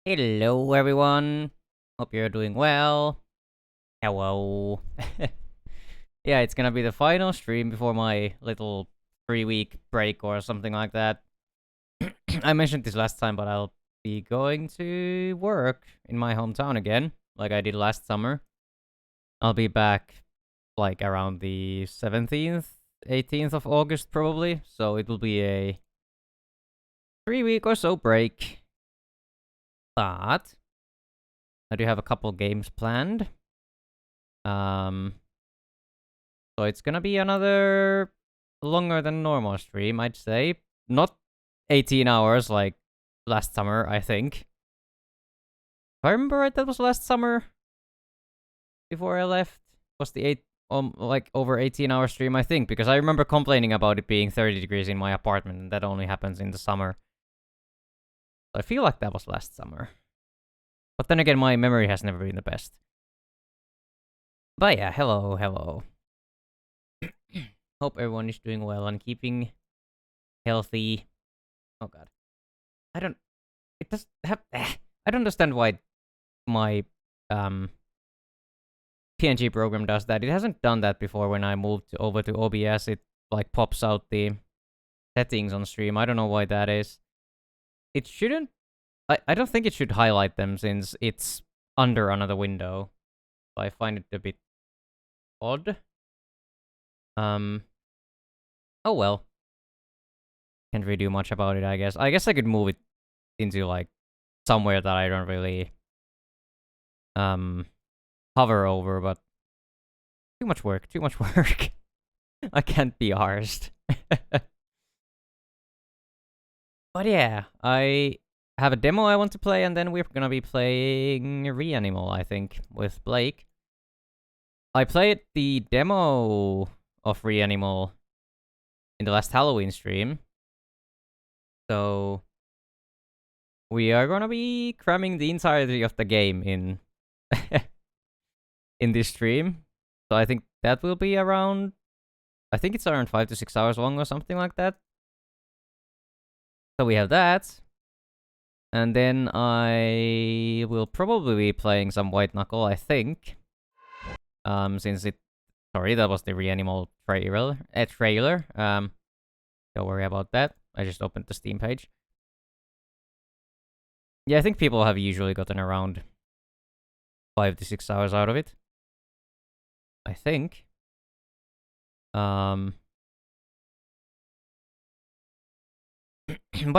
Hello, everyone. Hope you're doing well. Hello. Yeah, it's gonna be the final stream before my little 3 week break or something like that. I mentioned this last time, but I'll be going to work in my hometown again, like I did last summer. I'll be back like around the 17th, 18th of August, probably. So it will be a 3 week or so break. But I do have a couple games planned. Um, So it's gonna be another longer than normal stream, I'd say. Not 18 hours like last summer, I think. If I remember right, that was last summer before I left. Was the like over 18-hour stream, I think, because I remember complaining about it being 30 degrees in my apartment, and that only happens in the summer. So I feel like that was last summer. But then again, my memory has never been the best. But yeah, hello. Hope everyone is doing well and keeping healthy. Oh god. I don't. It does have. I don't understand why my PNG program does that. It hasn't done that before. When I moved over to OBS, it like pops out the settings on stream. I don't know why that is. It shouldn't. I don't think it should highlight them since it's under another window. I find it a bit odd. Oh well. Can't really do much about it, I guess. I guess I could move it into like somewhere that I don't really hover over, but too much work. I can't be arsed. But yeah, I have a demo I want to play, and then we're gonna be playing Reanimal, I think, with Blake. I played the demo of Reanimal in the last Halloween stream, so we are gonna be cramming the entirety of the game in in this stream. So I think that will be around. I think it's around 5 to 6 hours long or something like that. So we have that. And then I will probably be playing some White Knuckle, I think. Since it... Sorry, that was the Reanimal trailer. Don't worry about that. I just opened the Steam page. Yeah, I think people have usually gotten around 5 to 6 hours out of it. I think. But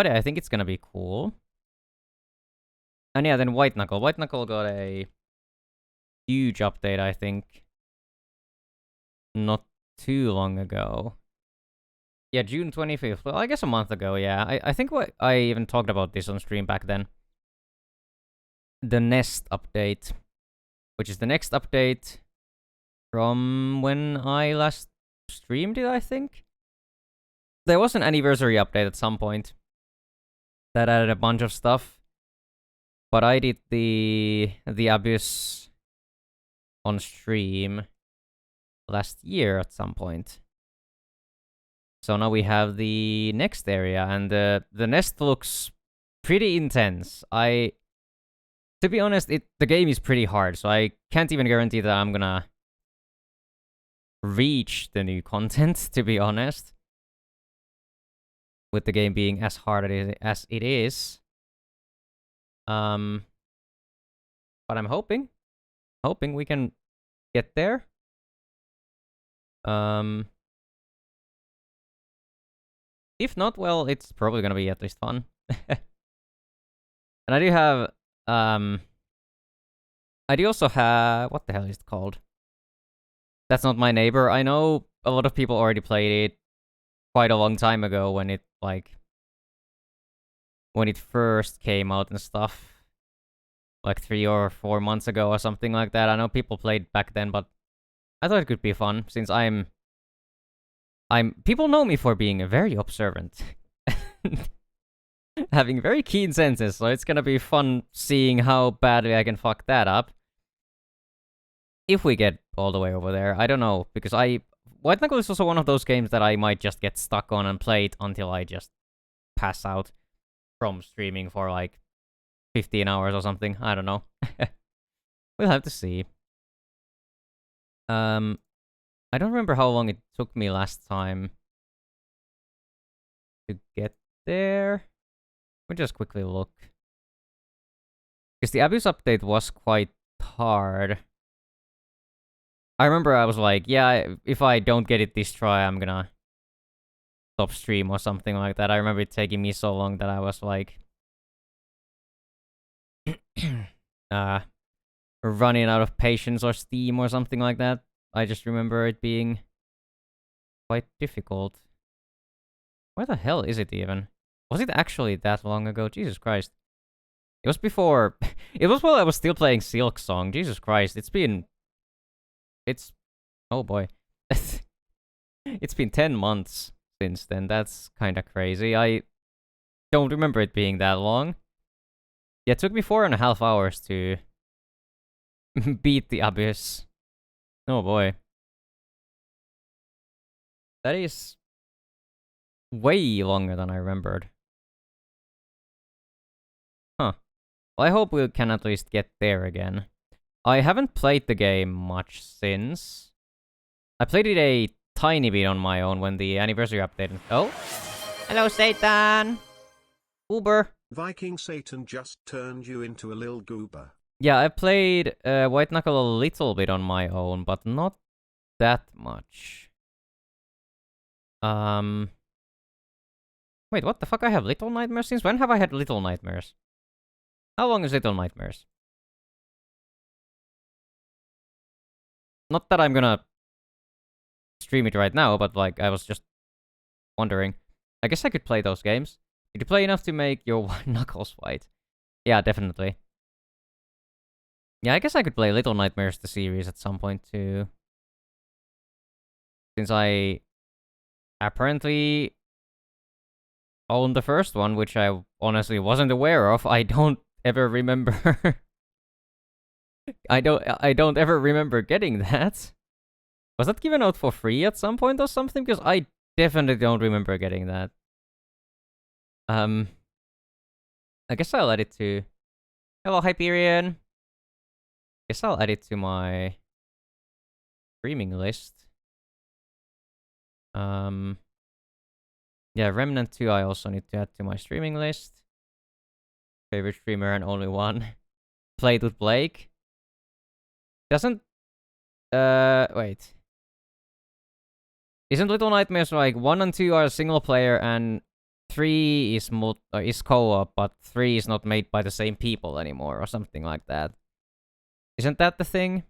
yeah, I think it's gonna be cool. And yeah, then White Knuckle. White Knuckle got a huge update, I think. Not too long ago. Yeah, June 25th. Well, I guess a month ago, yeah. I think I even talked about this on stream back then. The Nest update. Which is the next update from when I last streamed it, I think. There was an anniversary update at some point that added a bunch of stuff. But I did the Abyss on stream last year at some point. So now we have the next area, and the nest looks pretty intense. To be honest, the game is pretty hard, so I can't even guarantee that I'm gonna reach the new content, to be honest. With the game being as hard as it is. But I'm hoping we can get there. If not, well, it's probably gonna be at least fun. And I do have, I do also have, what the hell is it called? That's Not My Neighbor. I know a lot of people already played it quite a long time ago when it, like, when it first came out and stuff. Like 3 or 4 months ago or something like that. I know people played back then, but I thought it could be fun since people know me for being very observant. Having very keen senses, so it's gonna be fun seeing how badly I can fuck that up. If we get all the way over there, I don't know, because White Knuckle is also one of those games that I might just get stuck on and play it until I just pass out from streaming for like 15 hours or something. I don't know. We'll have to see. I don't remember how long it took me last time to get there. Let me just quickly look. Because the Abyss update was quite hard. I remember I was like, yeah, if I don't get it this try, I'm gonna stop stream or something like that. I remember it taking me so long that I was like... running out of patience or steam or something like that. I just remember it being quite difficult. Where the hell is it even? Was it actually that long ago? Jesus Christ. It was before... it was while I was still playing Silk Song. Jesus Christ, it's been... It's... Oh boy. It's been 10 months since then. That's kinda crazy. I don't remember it being that long. Yeah, it took me 4.5 hours to beat the Abyss. Oh boy. That is way longer than I remembered. Huh. Well, I hope we can at least get there again. I haven't played the game much since. I played it a tiny bit on my own when the anniversary update... Oh! Hello, Satan! Uber! Viking Satan just turned you into a lil goober. Yeah, I played White Knuckle a little bit on my own, but not that much. Wait, what the fuck? I have Little Nightmares? Since when have I had Little Nightmares? How long is Little Nightmares? Not that I'm gonna stream it right now, but like, I was just wondering. I guess I could play those games. Did you play enough to make your knuckles white? Yeah, definitely. Yeah, I guess I could play Little Nightmares the series at some point too. Since I apparently own the first one, which I honestly wasn't aware of. I don't ever remember. I don't ever remember getting that. Was that given out for free at some point or something? Because I definitely don't remember getting that. I guess I'll add it to... Hello, Hyperion. Guess I'll add it to my streaming list. Yeah, Remnant 2 I also need to add to my streaming list. Favorite streamer and only one. Played with Blake. Doesn't... wait. Isn't Little Nightmares like 1 and 2 are single player and 3 is co-op, but 3 is not made by the same people anymore or something like that? Isn't that the thing?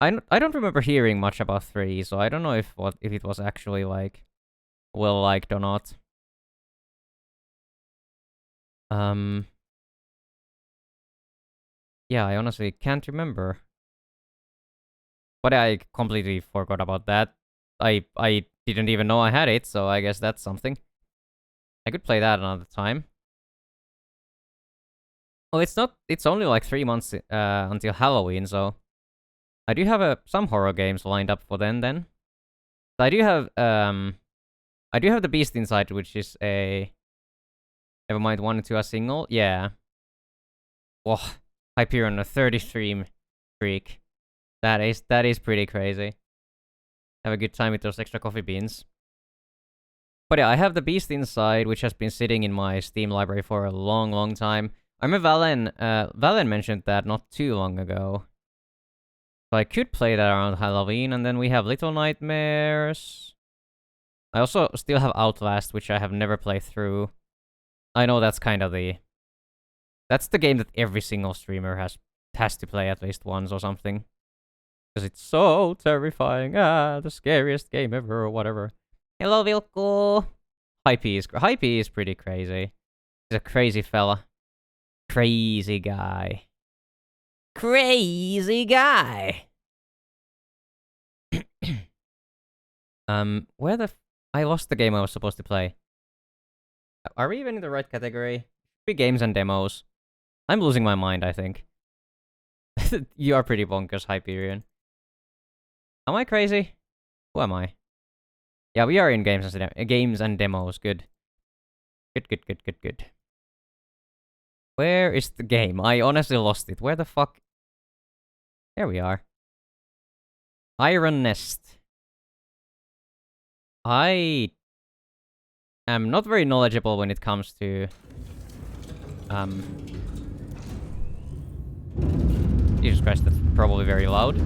I don't remember hearing much about 3, so I don't know if it was actually like well liked or not. Yeah, I honestly can't remember. But I completely forgot about that. I didn't even know I had it, so I guess that's something. I could play that another time. Oh, it's only like 3 months until Halloween, so I do have some horror games lined up for then. So I do have the Beast Inside, which is a... Nevermind 1 and 2 are single. Yeah. Whoa. Hyperion, a 30 stream streak. That is pretty crazy. Have a good time with those extra coffee beans. But yeah, I have the Beast Inside, which has been sitting in my Steam library for a long time. I remember Valen mentioned that not too long ago. So I could play that around Halloween, and then we have Little Nightmares. I also still have Outlast, which I have never played through. I know that's kind of the... That's the game that every single streamer has to play at least once or something. Because it's so terrifying. The scariest game ever or whatever. Hello, Vilko. Hypey is pretty crazy. He's a crazy fella. Crazy guy. Crazy guy! Where the... I lost the game I was supposed to play. Are we even in the right category? Big games and demos. I'm losing my mind, I think. You are pretty bonkers, Hyperion. Am I crazy? Who am I? Yeah, we are in games and demos. Good. Good. Where is the game? I honestly lost it. Where the fuck? There we are. Iron Nest. I am not very knowledgeable when it comes to... Jesus Christ, that's probably very loud.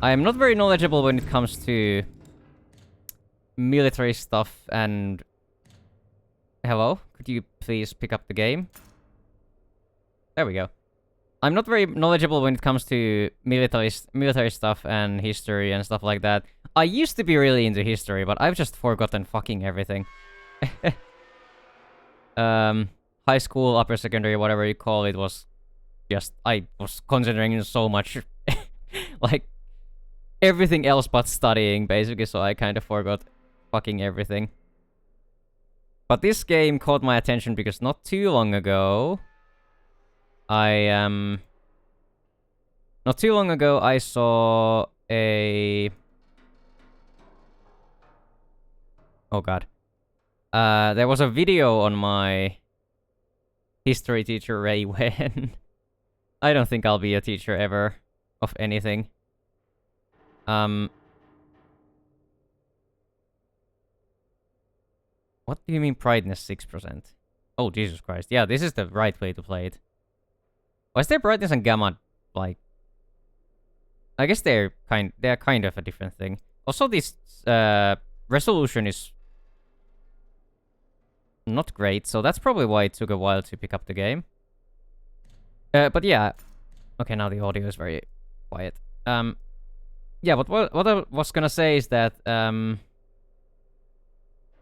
I am not very knowledgeable when it comes to military stuff and... Hello? Could you please pick up the game? There we go. I'm not very knowledgeable when it comes to military stuff and history and stuff like that. I used to be really into history, but I've just forgotten fucking everything. High school, upper secondary, whatever you call it, was just... I was considering so much... like, everything else but studying, basically, so I kind of forgot fucking everything. But this game caught my attention because not too long ago... not too long ago, I saw a... Oh god. There was a video on my history teacher, Ray Wen. I don't think I'll be a teacher ever of anything. What do you mean brightness 6%? Oh, Jesus Christ. Yeah, this is the right way to play it. Why is there brightness and gamma, like... I guess they're kind of a different thing. Also, this resolution is not great, so that's probably why it took a while to pick up the game. But yeah. Okay, now the audio is very quiet. Yeah, but what I was gonna say is that,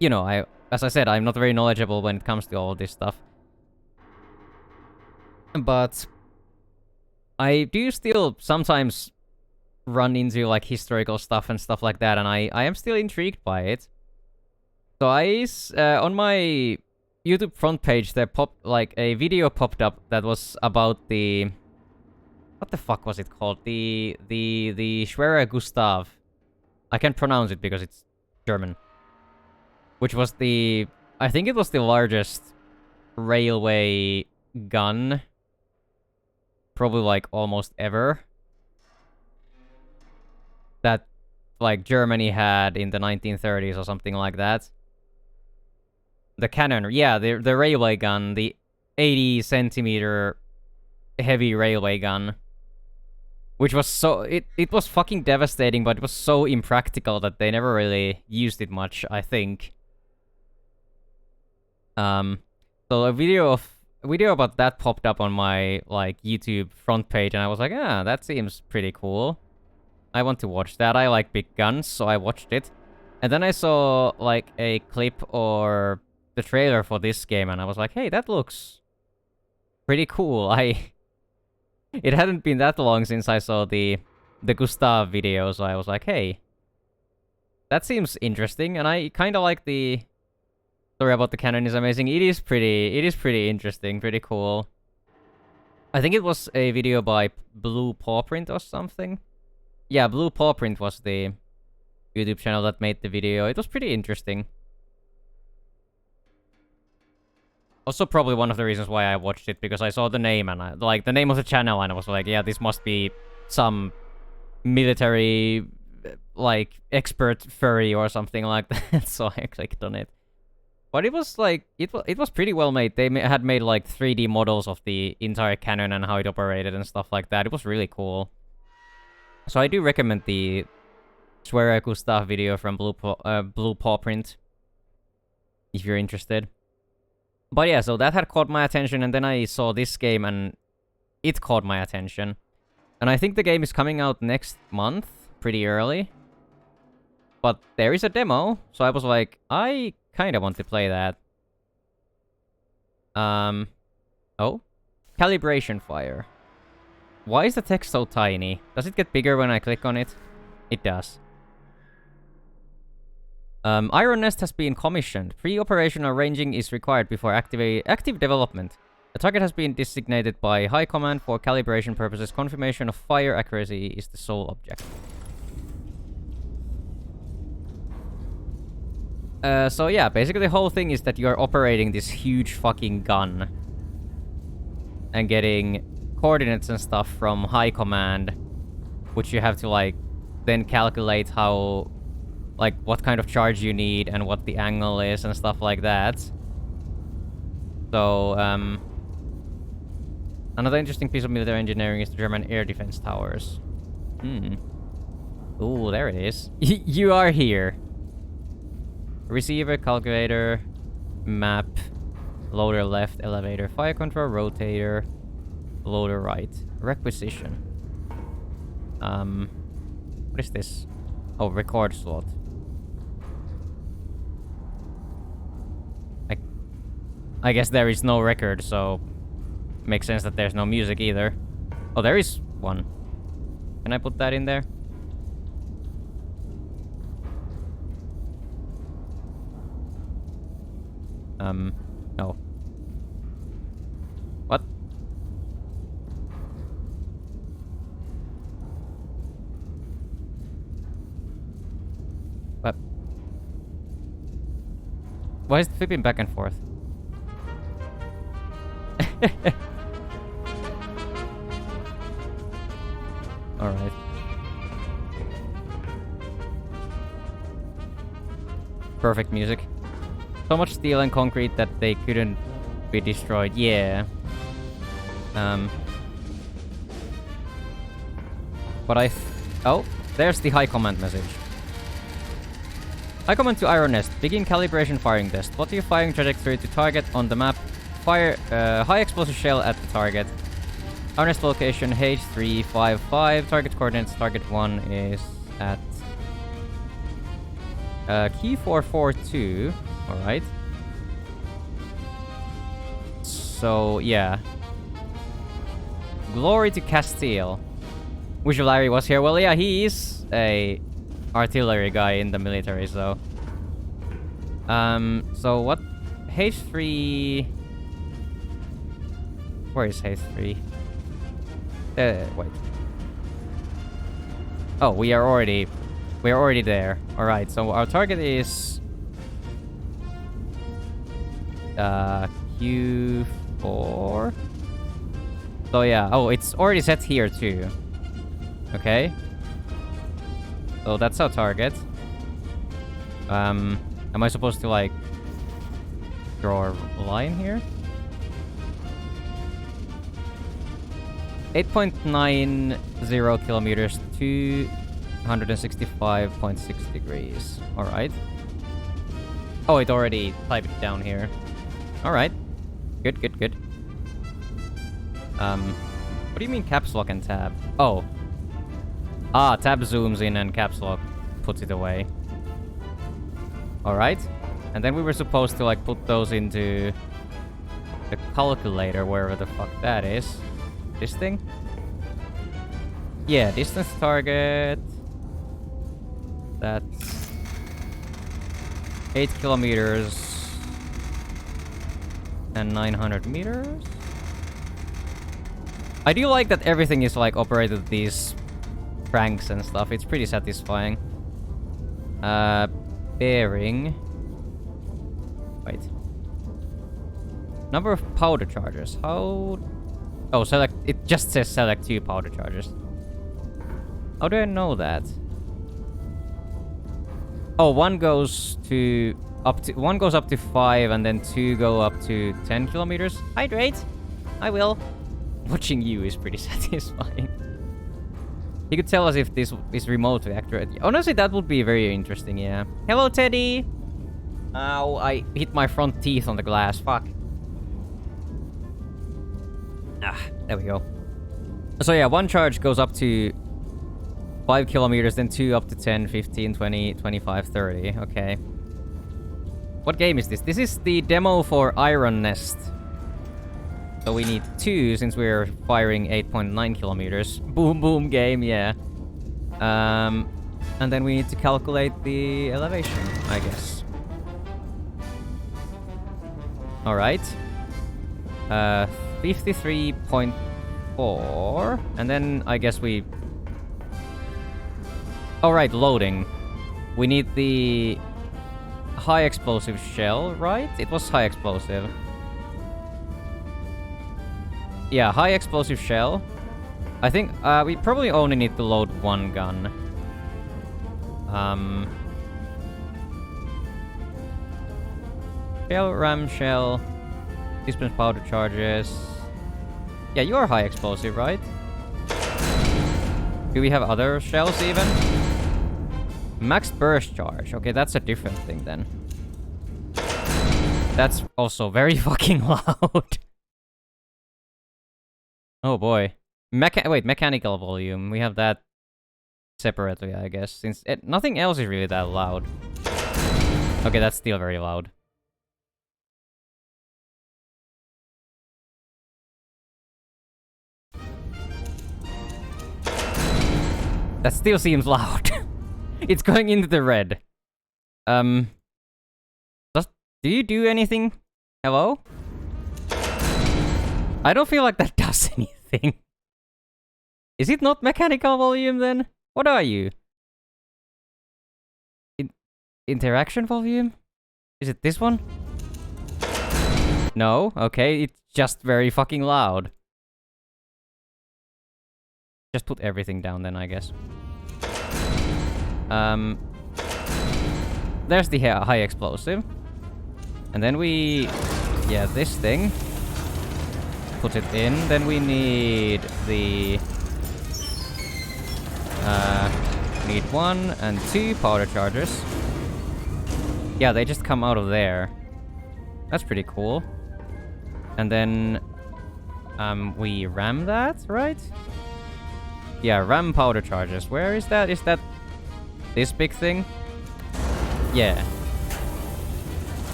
you know, as I said, I'm not very knowledgeable when it comes to all this stuff. But I do still sometimes run into, like, historical stuff and stuff like that, and I am still intrigued by it. So on my YouTube front page, there a video popped up that was about the... What the fuck was it called? The Schwerer Gustav. I can't pronounce it because it's German. Which was the... I think it was the largest railway gun. Probably, like, almost ever. That, like, Germany had in the 1930s or something like that. The cannon, yeah, the railway gun, the 80 centimeter heavy railway gun. Which was so... It was fucking devastating, but it was so impractical that they never really used it much, I think. So a video about that popped up on my, like, YouTube front page, and I was like, ah, that seems pretty cool. I want to watch that. I like big guns, so I watched it. And then I saw, like, a clip or the trailer for this game, and I was like, hey, that looks pretty cool. It hadn't been that long since I saw the Gustav video, so I was like, hey, that seems interesting, and I kind of like the story about the cannon is amazing. It is pretty interesting, pretty cool. I think it was a video by Blue Paw Print or something. Yeah, Blue Paw Print was the YouTube channel that made the video. It was pretty interesting. Also, probably one of the reasons why I watched it, because I saw the name and the name of the channel, and I was like, yeah, this must be some military, like, expert furry or something like that. So I clicked on it. But it was like, it was pretty well made. They had made like 3D models of the entire cannon and how it operated and stuff like that. It was really cool. So I do recommend the Schwerer Gustav video from Blue Paw Print, if you're interested. But yeah, so that had caught my attention, and then I saw this game, and it caught my attention. And I think the game is coming out next month, pretty early. But there is a demo, so I was like, I kind of want to play that. Oh? Calibration fire. Why is the text so tiny? Does it get bigger when I click on it? It does. Iron Nest has been commissioned. Pre-operational ranging is required before active development. The target has been designated by High Command for calibration purposes. Confirmation of fire accuracy is the sole objective. So yeah, basically the whole thing is that you're operating this huge fucking gun and getting coordinates and stuff from high command, which you have to like then calculate how, like, what kind of charge you need and what the angle is and stuff like that. So another interesting piece of military engineering is the German air defense towers. Ooh, there it is. You are here. Receiver, calculator, map, loader left, elevator, fire control, rotator, loader right, requisition. What is this? Oh, record slot. I guess there is no record, so makes sense that there's no music either. Oh, there is one. Can I put that in there? No. What? What? Why is it flipping back and forth? Alright. Perfect music. So much steel and concrete that they couldn't be destroyed. Yeah. But oh, there's the high command message. High command to Iron Nest. Begin calibration firing test. Plot your firing trajectory to target on the map. Fire high explosive shell at the target. Iron Nest location H355. Target coordinates. Target 1 is at key 442. Alright. So, yeah. Glory to Castile. Wish Larry was here. Well, yeah, he is a artillery guy in the military, so... so what? H3... Where is H3? Wait. Oh, we are already there. Alright, so our target is... Q4. So yeah, oh, it's already set here too. Okay. So that's our target. Am I supposed to like draw a line here? 8.90 kilometers, 265.6 degrees. Alright. Oh, it already typed it down here. Alright. Good, good, good. What do you mean caps lock and tab? Oh. Ah, tab zooms in and caps lock puts it away. Alright. And then we were supposed to like put those into the calculator, wherever the fuck that is. This thing? Yeah, distance target. That's 8 kilometers and 900 meters. I do like that everything is like operated with these cranks and stuff. It's pretty satisfying. Bearing. Wait. Number of powder chargers. How... Oh, select... It just says select 2 powder chargers. How do I know that? Oh, one goes to... One goes up to 5 and then 2 go up to 10 kilometers. Hydrate! I will. Watching you is pretty satisfying. He could tell us if this is remotely accurate. Honestly, that would be very interesting, yeah. Hello, Teddy! Ow, I hit my front teeth on the glass. Fuck. Ah, there we go. So yeah, one charge goes up to 5 kilometers, then 2 up to 10, 15, 20, 25, 30. Okay. What game is this? This is the demo for Iron Nest. So we need 2 since we're firing 8.9 kilometers. Boom boom game, yeah. And then we need to calculate the elevation, I guess. Alright. 53.4. And then I guess we... Alright, loading. We need the high explosive shell, right? It was high explosive. Yeah, high explosive shell. I think we probably only need to load one gun. Shell, ram shell, dispense powder charges. Yeah, you are high explosive, right? Do we have other shells even? Max burst charge. Okay, that's a different thing then. That's also very fucking loud. Oh boy. Mechanical volume. We have that separately, I guess, since nothing else is really that loud. Okay, that's still very loud. That still seems loud. It's going into the red. Do you do anything? Hello? I don't feel like that does anything. Is it not mechanical volume then? What are you? Interaction volume? Is it this one? No? Okay, it's just very fucking loud. Just put everything down then, I guess. There's the high explosive. And then we... yeah, this thing. Put it in. Then we need the... need 1 and 2 powder chargers. Yeah, they just come out of there. That's pretty cool. And then... we ram that, right? Yeah, ram powder charges. Where is that? Is that... this big thing? Yeah.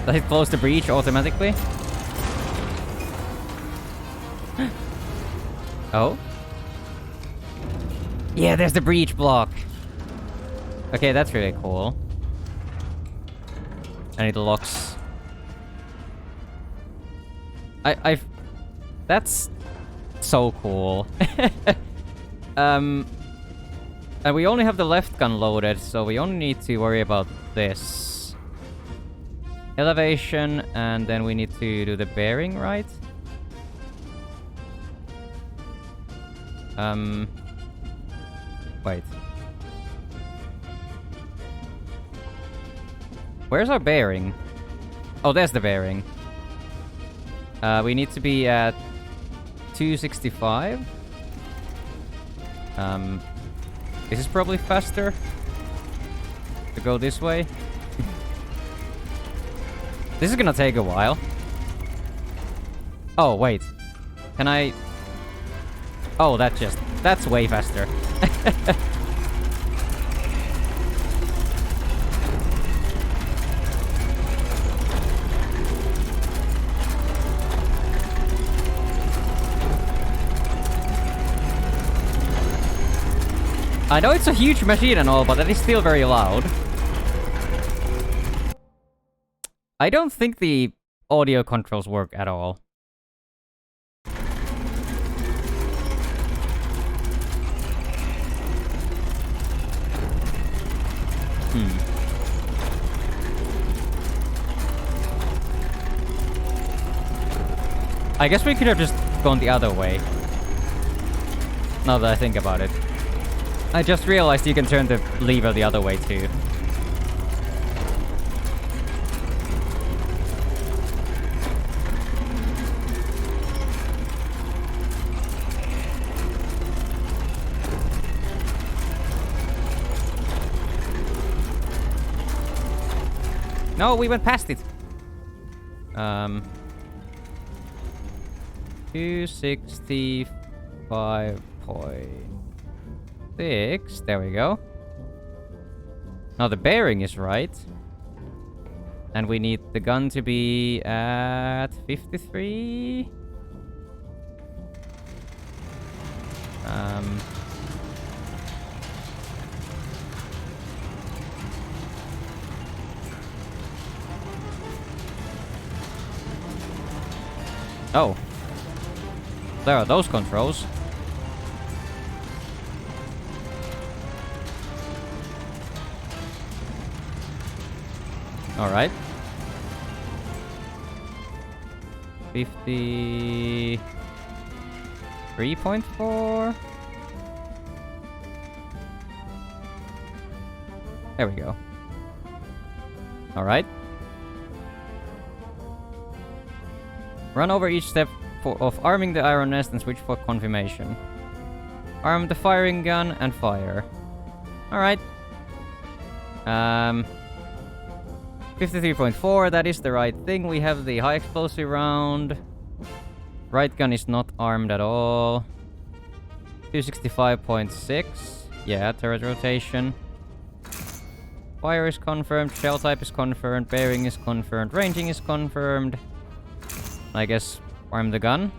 Does it close the breach automatically? Oh? Yeah, there's the breach block! Okay, that's really cool. And it locks... that's... so cool. And we only have the left gun loaded, so we only need to worry about this. Elevation, and then we need to do the bearing, right? Wait. Where's our bearing? Oh, there's the bearing. We need to be at 265. This is probably faster to go this way. This is gonna take a while. Oh, wait. Can I... oh, that's way faster. I know it's a huge machine and all, but that is still very loud. I don't think the audio controls work at all. I guess we could have just gone the other way. Now that I think about it. I just realized you can turn the lever the other way too. No, we went past it. 265.6. There we go. Now the bearing is right. And we need the gun to be at 53. Oh. There are those controls. Alright. 53.4. There we go. Alright. Run over each step of arming the iron nest and switch for confirmation. Arm the firing gun and fire. Alright. 53.4, that is the right thing. We have the high explosive round. Right gun is not armed at all. 265.6. Yeah, turret rotation. Fire is confirmed, shell type is confirmed, bearing is confirmed, ranging is confirmed. I guess arm the gun.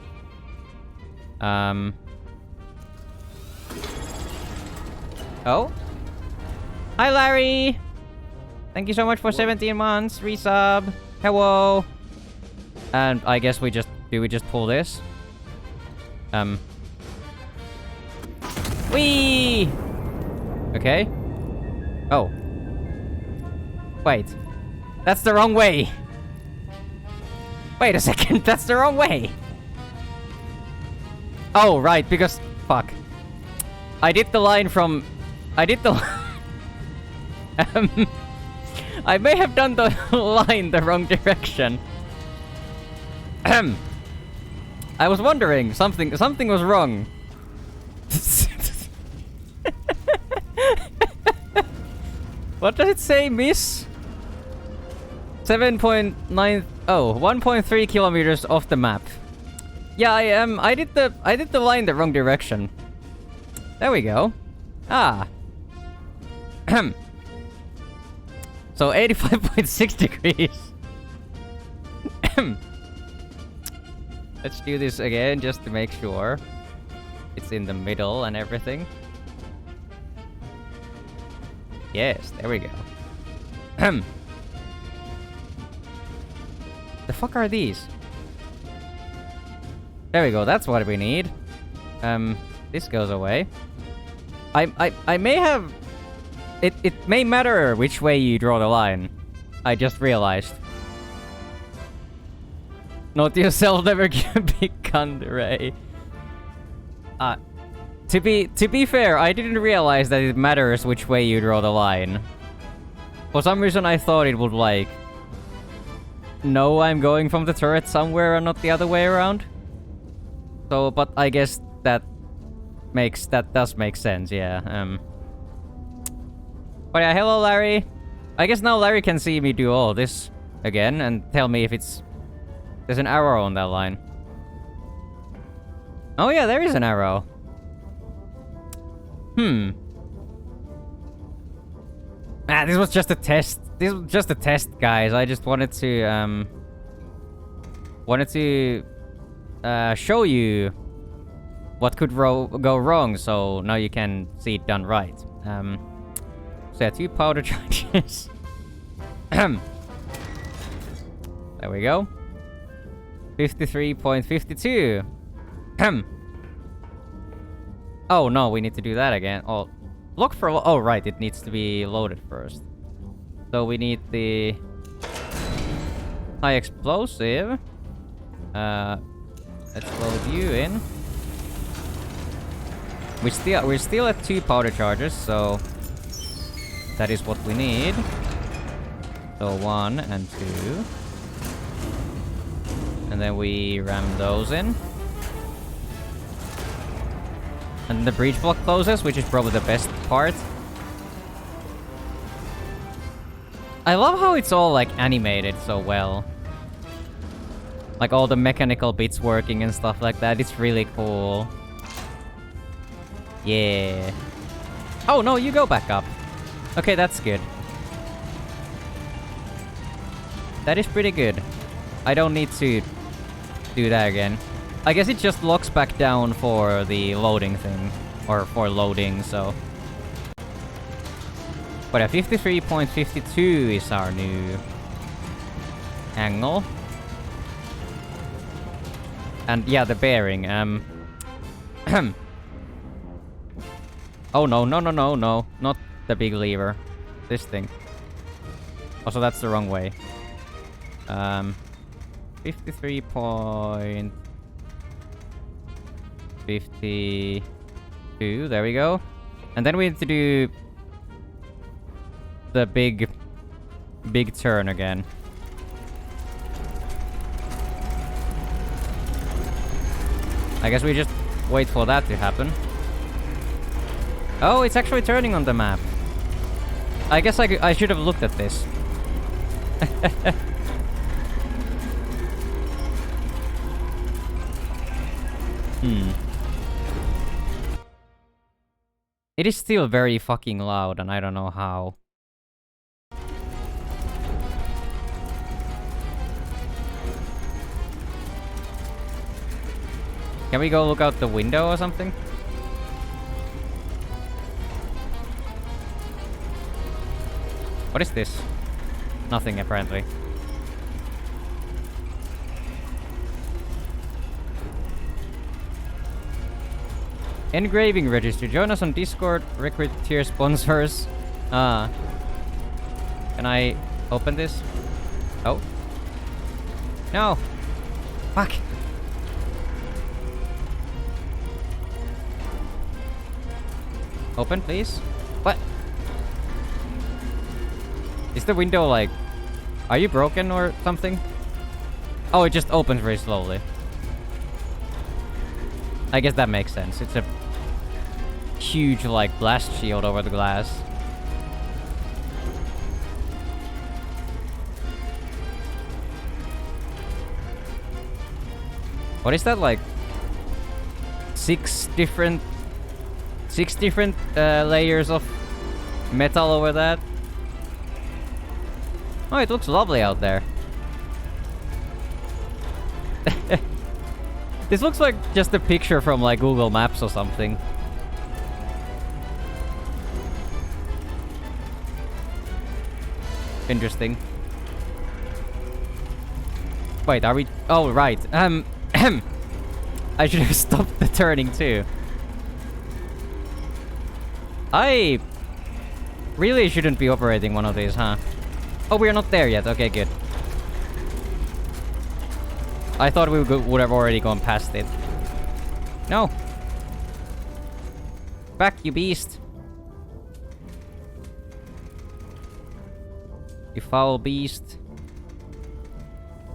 Oh. Hi, Larry! Thank you so much for 17 months. Resub. Hello. And I guess we just pull this? Whee! Okay. Oh. Wait. That's the wrong way. Wait a second. That's the wrong way. Oh, right. Because... Fuck. I did the line from... I did the... I may have done the line the wrong direction. I was wondering. Something was wrong. What does it say, miss? 7.9... Oh, 1.3 kilometers off the map. Yeah, I did the line the wrong direction. There we go. Ah. So 85.6 degrees. Let's do this again just to make sure it's in the middle and everything. Yes, there we go. The fuck are these? There we go, that's what we need. This goes away. I may have... It may matter which way you draw the line. I just realized. Note yourself never give a big Kandere. To be fair, I didn't realize that it matters which way you draw the line. For some reason I thought it would like... No, I'm going from the turret somewhere and not the other way around. So, but I guess that does make sense, yeah. But yeah, hello Larry. I guess now Larry can see me do all this again and tell me if it's... There's an arrow on that line. Oh yeah, there is an arrow. This was just a test. This was just a test, guys. I just wanted to, show you what could go wrong, so now you can see it done right. So yeah, 2 powder charges. There we go. 53.52. Oh no, we need to do that again. Oh, look for... Oh right, it needs to be loaded first. So we need the high explosive. Let's load you in. We're still at 2 powder charges, so that is what we need. So 1 and 2. And then we ram those in. And the breach block closes, which is probably the best part. I love how it's all like animated so well. Like all the mechanical bits working and stuff like that. It's really cool. Yeah. Oh no, you go back up. Okay, that's good. That is pretty good. I don't need to do that again. I guess it just locks back down for the loading thing. Or for loading, so... But a 53.52 is our new angle. And yeah, the bearing, Oh no, no, no, no, no. Not the big lever. This thing. Also, that's the wrong way. 53.52. There we go. And then we need to do the big turn again. I guess we just wait for that to happen. Oh, it's actually turning on the map. I guess I should have looked at this. It is still very fucking loud, and I don't know how. Can we go look out the window or something? What is this? Nothing, apparently. Engraving register. Join us on Discord. Recruit tier sponsors. Can I open this? Oh. No. Fuck. Open, please. What? Is the window like... Are you broken or something? Oh, it just opens very slowly. I guess that makes sense. It's a huge, like, blast shield over the glass. What is that, like... Six different layers of metal over that? Oh, it looks lovely out there. This looks like just a picture from like Google Maps or something. Interesting. Wait, are we... Oh, right. I should have stopped the turning too. I really shouldn't be operating one of these, huh? Oh, we're not there yet. Okay, good. I thought we would have already gone past it. No. Back, you beast. You foul beast.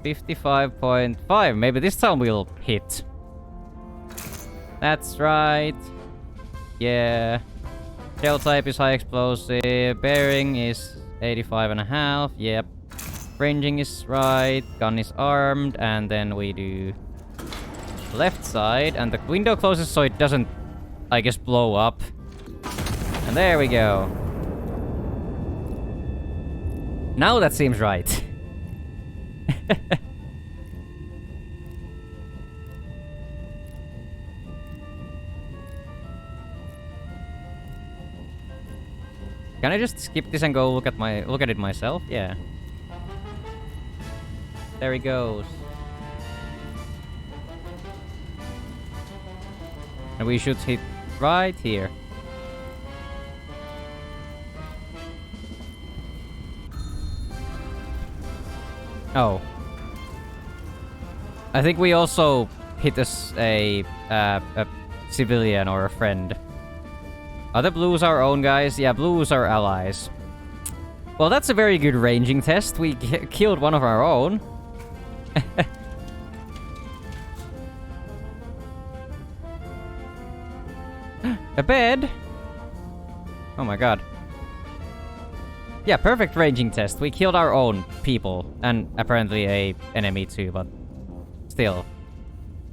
55.5. Maybe this time we'll hit. That's right. Yeah. Shell type is high explosive. Bearing is 85.5. Yep. Ranging is right. Gun is armed. And then we do left side. And the window closes so it doesn't, I guess, blow up. And there we go. Now that seems right. Can I just skip this and go look at it myself? Yeah. There he goes. And we should hit right here. Oh. I think we also hit a civilian or a friend. Are the blues our own guys? Yeah, blues are allies. Well, that's a very good ranging test. We killed one of our own. A bed? Oh my god. Yeah, perfect ranging test. We killed our own people. And apparently a enemy too, but still.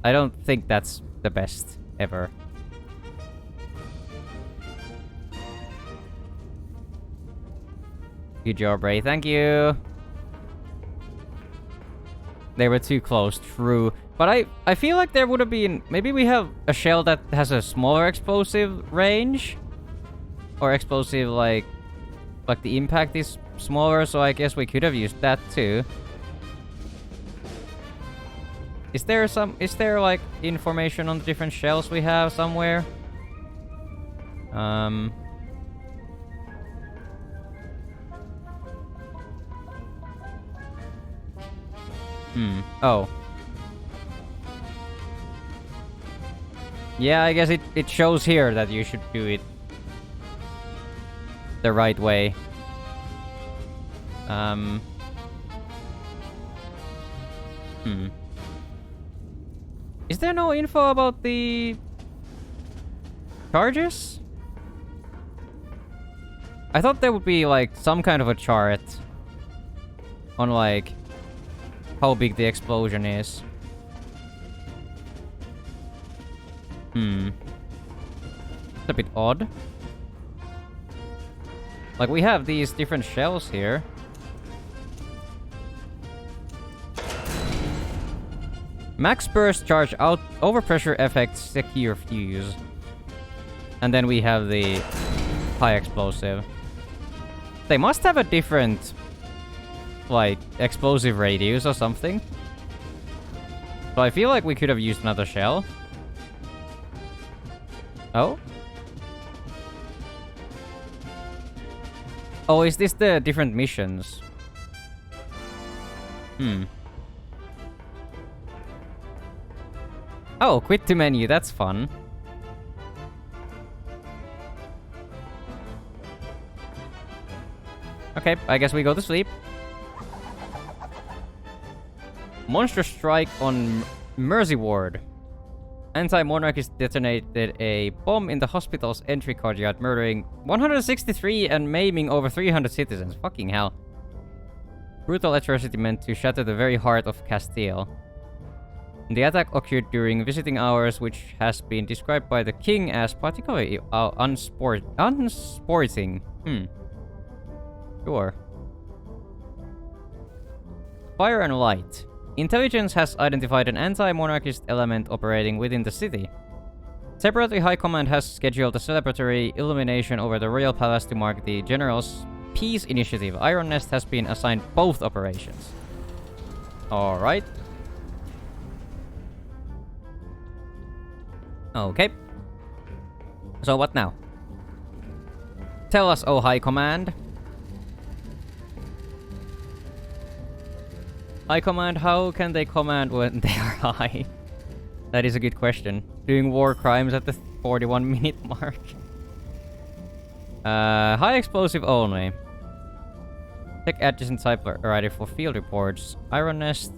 I don't think that's the best ever. Good job, Ray. Thank you. They were too close, true. But I feel like there would have been... Maybe we have a shell that has a smaller explosive range? Or explosive, like the impact is smaller, so I guess we could have used that too. Is there like information on the different shells we have somewhere? Oh. Yeah, I guess it shows here that you should do it the right way. Is there no info about the charges? I thought there would be like some kind of a chart on like how big the explosion is. It's a bit odd. Like we have these different shells here. Max burst charge out overpressure effect secure fuse. And then we have the high explosive. They must have a different like explosive radius or something. So I feel like we could have used another shell. Oh? Oh, is this the different missions? Oh, quit to menu, that's fun. Okay, I guess we go to sleep. Monster strike on Mersey Ward. Anti-monarchists detonated a bomb in the hospital's entry courtyard, murdering 163 and maiming over 300 citizens. Fucking hell. Brutal atrocity meant to shatter the very heart of Castile. The attack occurred during visiting hours, which has been described by the king as particularly unsporting. Sure. Fire and light. Intelligence has identified an anti-monarchist element operating within the city. Separately, High Command has scheduled a celebratory illumination over the Royal Palace to mark the General's Peace Initiative. Iron Nest has been assigned both operations. Alright. Okay. So what now? Tell us, oh High Command. High Command, how can they command when they are high? That is a good question. Doing war crimes at the 41-minute mark. High explosive only. Check adjacent typewriter for field reports. Iron Nest.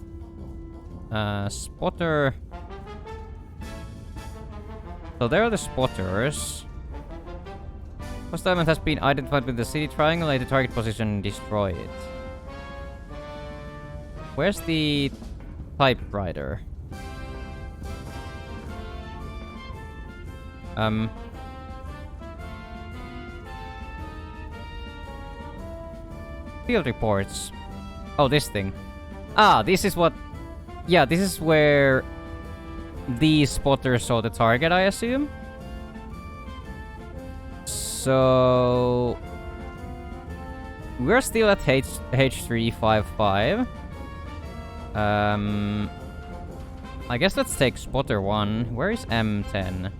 Spotter. So there are the spotters. First element has been identified with the city. Triangulate the target position and destroy it. Where's the typewriter? Field reports. Oh, this thing. Ah, this is what... Yeah, this is where these spotters saw the target, I assume. So... We're still at H355. I guess let's take spotter 1. Where is M10?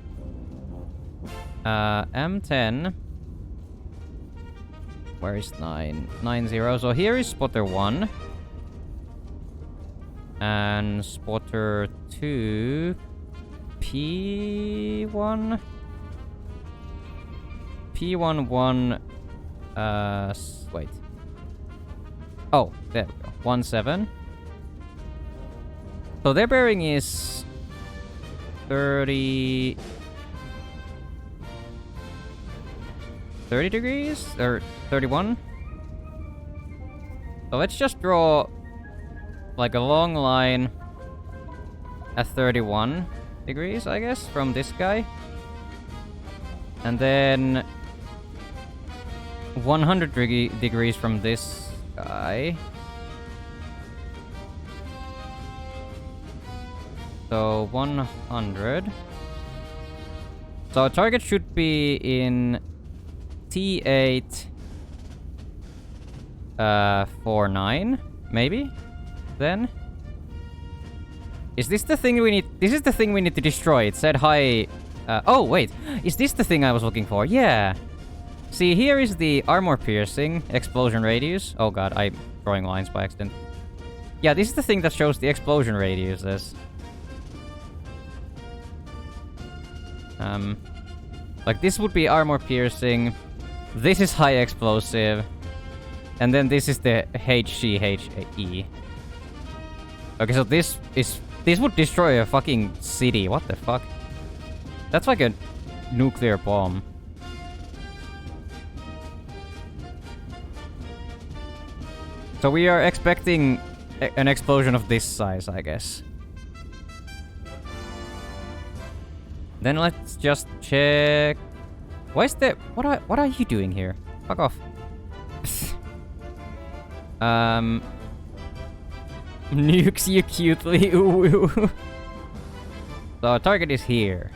M10. Where is 90? So here is spotter 1. And spotter 2. P1. P11. Wait. Oh, there we go. 17. So their bearing is 30 degrees? Or 31? So let's just draw like a long line at 31 degrees, I guess, from this guy. And then 100 degrees from this guy. So 100. So our target should be in T8 49, maybe? Then? Is this the thing we need? This is the thing we need to destroy. It said high... oh, wait. Is this the thing I was looking for? Yeah. See, here is the armor piercing explosion radius. Oh god, I'm drawing lines by accident. Yeah, this is the thing that shows the explosion radiuses. Like this would be armor piercing. This is high explosive. And then this is the HCHE. Okay, so this would destroy a fucking city. What the fuck? That's like a nuclear bomb. So we are expecting an explosion of this size, I guess. Then let's just check. Why is there? What are you doing here? Fuck off. Nukes you cutely. Ooh. So our target is here.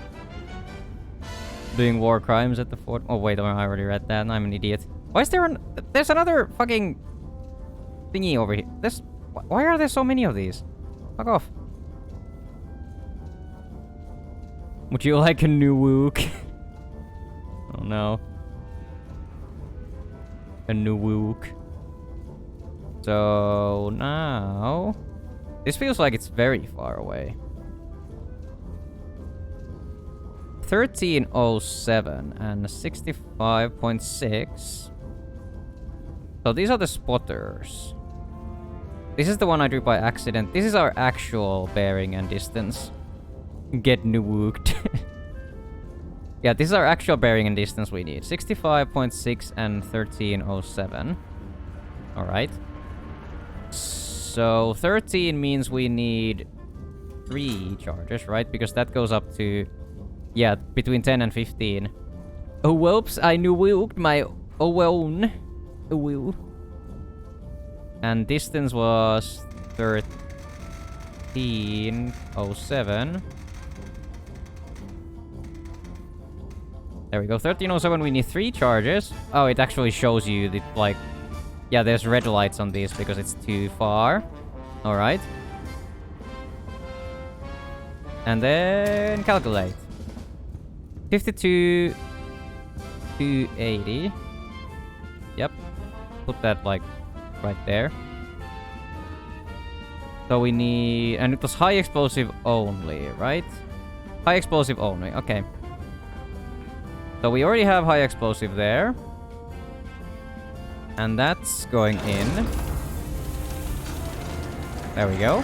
Doing war crimes at the fort. Oh wait, I already read that. I'm an idiot. Why is there there's another fucking thingy over here. Why are there so many of these? Fuck off. Would you like a new wook? Oh no. A new wook. So now... This feels like it's very far away. 1307 and 65.6. So these are the spotters. This is the one I drew by accident. This is our actual bearing and distance. Get nuuked. Yeah, this is our actual bearing and distance we need. 65.6 and 1307. Alright. So 13 means we need 3 charges, right? Because that goes up to... Yeah, between 10 and 15. Oh, whoops, I nuuked my own. Oh, and distance was 1307. There we go, 1307, we need 3 charges. Oh, it actually shows you the, like... Yeah, there's red lights on these because it's too far. Alright. And then calculate. 52... 280. Yep. Put that, like, right there. So we need... And it was high explosive only, right? High explosive only, okay. So we already have high explosive there. And that's going in. There we go.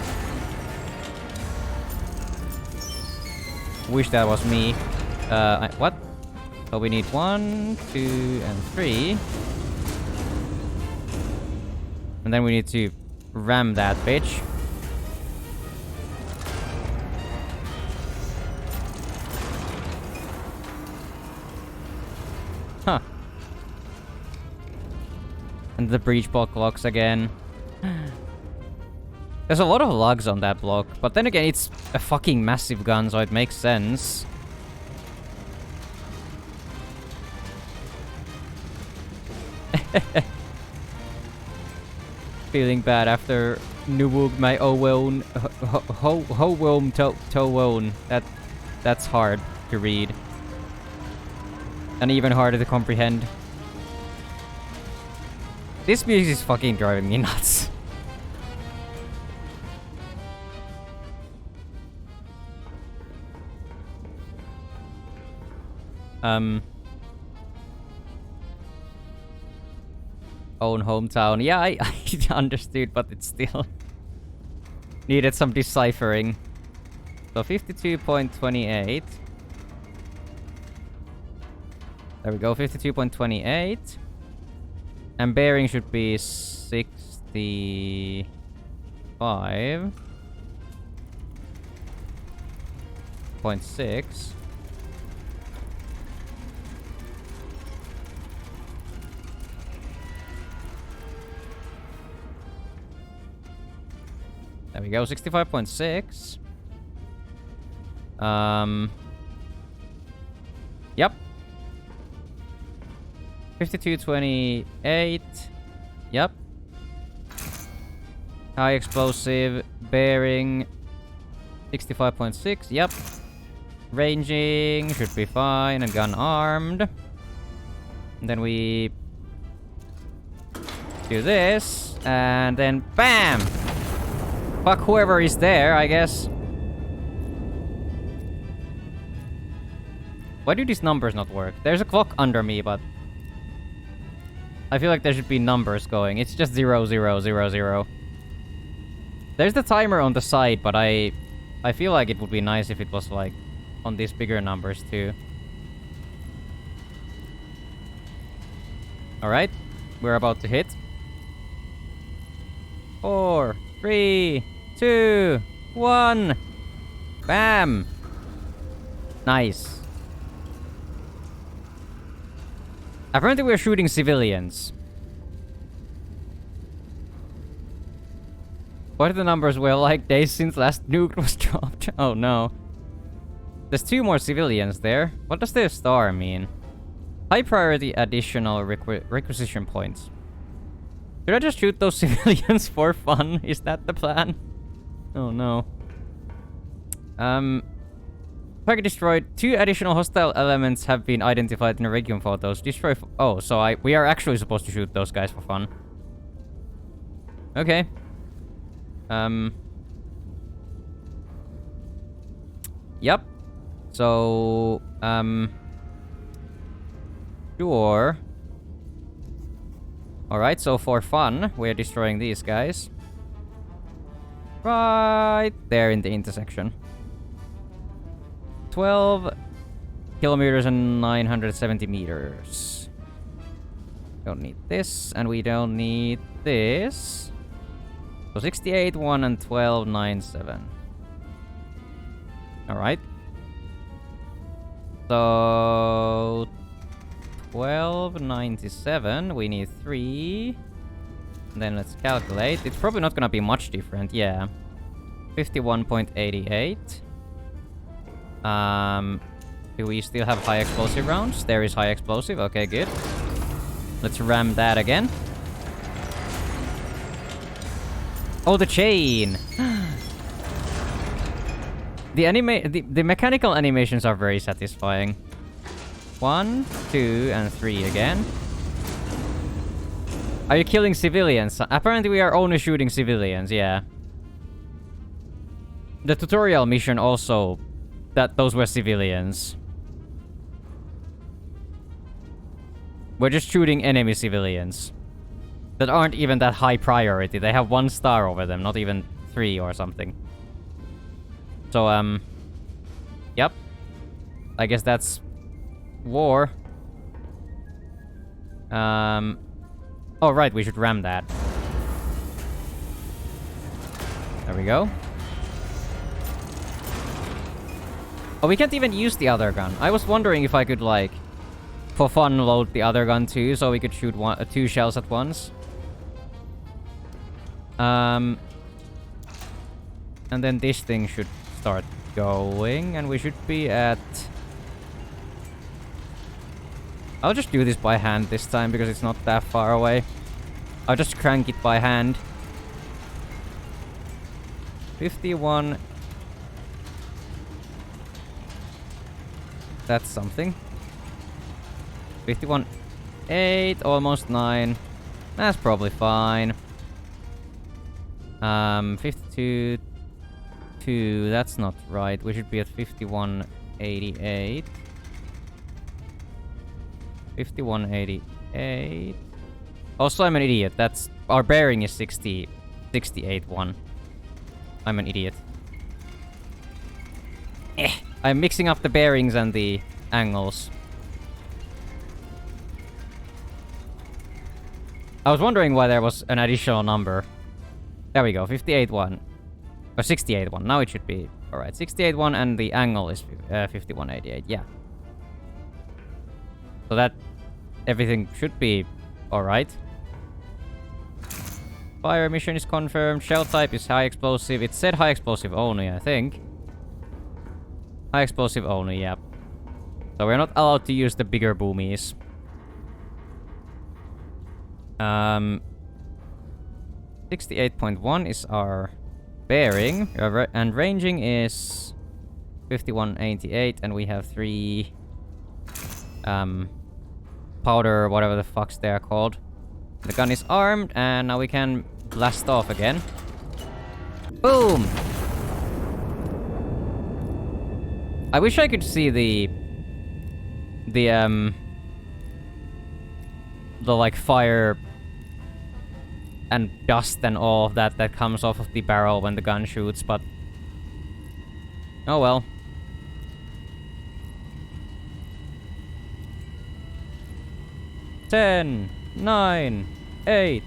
Wish that was me. What? So we need 1, 2, and 3. And then we need to ram that bitch. Huh. And the breach block locks again. There's a lot of lugs on that block, but then again, it's a fucking massive gun, so it makes sense. Feeling bad after nuwook my own ho-wom to-won. That's hard to read. And even harder to comprehend. This music is fucking driving me nuts. Own hometown. Yeah, I understood, but it still needed some deciphering. So 52.28. There we go, 52.28. And bearing should be 65.6. There we go, 65.6. Yep. 52.28. Yep. High explosive. Bearing. 65.6. Yep. Ranging should be fine. And gun armed. And then we do this. And then BAM! Fuck whoever is there, I guess. Why do these numbers not work? There's a clock under me, but I feel like there should be numbers going. It's just 0, 0, 0, 0. There's the timer on the side, but I feel like it would be nice if it was like on these bigger numbers too. Alright, we're about to hit. 4, 3, 2, 1. Bam! Nice. Apparently we're shooting civilians. What are the numbers? Well, like days since last nuke was dropped. Oh no. There's 2 more civilians there. What does the star mean? High priority additional requisition points. Should I just shoot those civilians for fun? Is that the plan? Oh no. Target destroyed. 2 additional hostile elements have been identified in the region photos. Destroy. Oh, so we are actually supposed to shoot those guys for fun. Okay. Yep. So, sure. Alright, so for fun, we're destroying these guys. Right there in the intersection. 12 kilometers and 970 meters. Don't need this, and we don't need this. So 68.1 and 12.97. Alright. So 12.97. We need 3. And then let's calculate. It's probably not gonna be much different, yeah. 51.88. Do we still have high explosive rounds? There is high explosive. Okay, good. Let's ram that again. Oh, the chain! The mechanical animations are very satisfying. 1, 2, and 3 again. Are you killing civilians? Apparently we are only shooting civilians, yeah. The tutorial mission also, those were civilians. We're just shooting enemy civilians. That aren't even that high priority. They have 1 star over them, not even 3 or something. So, yep. I guess that's war. Oh, right, we should ram that. There we go. Oh, we can't even use the other gun. I was wondering if I could, like, for fun, load the other gun too, so we could shoot 2 shells at once. And then this thing should start going, and we should be at... I'll just do this by hand this time, because it's not that far away. I'll just crank it by hand. 51... That's something. 51.8, almost 9. That's probably fine. 52.2, that's not right. We should be at 51.88. 51.88. Also, I'm an idiot. Our bearing is 68.1. I'm an idiot. I'm mixing up the bearings and the angles. I was wondering why there was an additional number. There we go, 58.1. Or 68.1, now it should be... Alright, 68.1 and the angle is 51.88, yeah. So that... Everything should be alright. Fire mission is confirmed, shell type is high explosive. It said high explosive only, I think. High explosive only, yeah. So we're not allowed to use the bigger boomies. 68.1 is our bearing, and ranging is 51.88, and we have 3 powder, whatever the fucks they are called. The gun is armed, and now we can blast off again. Boom! I wish I could see the like fire and dust and all of that that comes off of the barrel when the gun shoots, but oh well. Ten, 9, 8,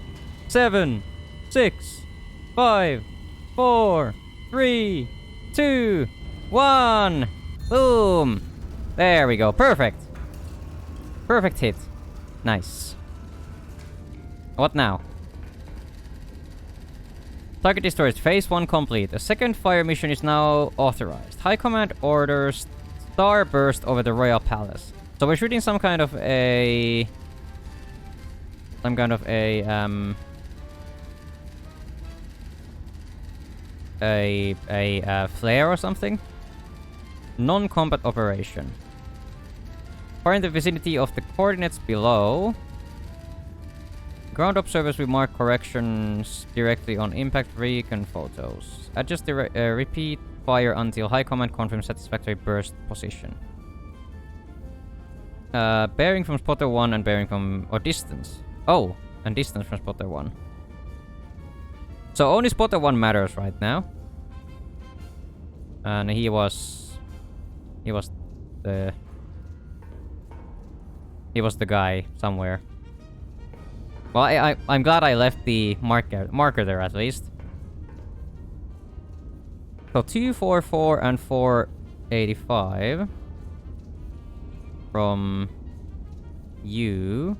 7, 6, 5, 4, 3, 2, 1. Boom! There we go. Perfect. Perfect hit. Nice. What now? Target destroyed. Phase 1 complete. A second fire mission is now authorized. High Command orders Starburst over the Royal Palace. So we're shooting some kind of a... flare or something? Non-combat operation. Fire in the vicinity of the coordinates below. Ground observers will mark corrections directly on impact recon photos. Adjust the repeat fire until High Command confirms satisfactory burst position. Bearing from spotter 1 and bearing from... or distance. Oh, and distance from spotter 1. So only spotter 1 matters right now. And he was the guy somewhere. Well, I'm glad I left the marker there at least. So 244 and 485 from you.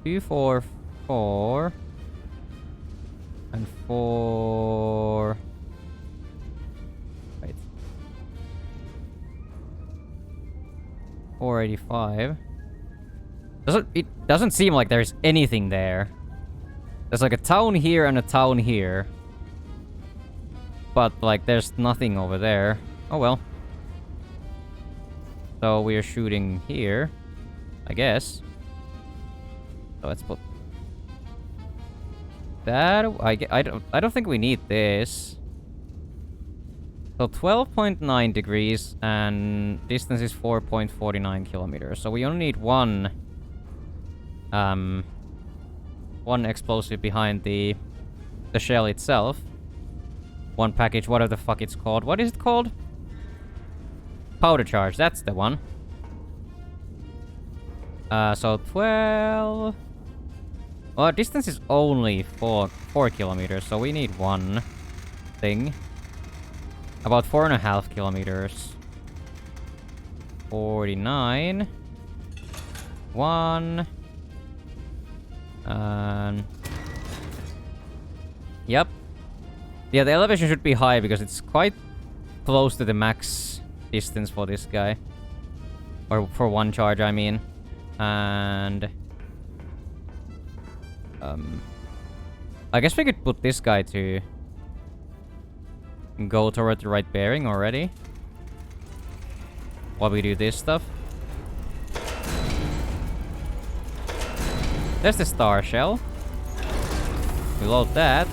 244 and 4. Wait. 485. It doesn't seem like there's anything there. There's like a town here and a town here. But like there's nothing over there. Oh well. So we are shooting here, I guess. So let's put that. I don't think we need this. So 12.9 degrees and distance is 4.49 kilometers. So we only need one explosive behind the shell itself. One package, whatever the fuck it's called. What is it called? Powder charge, that's the one. So 12... Well, distance is only 4 kilometers, so we need one thing. About 4.5 kilometers. 49. 1. Yep. Yeah, the elevation should be high because it's quite close to the max distance for this guy. Or for one charge, I mean. And... I guess we could put this guy to go toward the right bearing already. While we do this stuff. There's the star shell. We load that.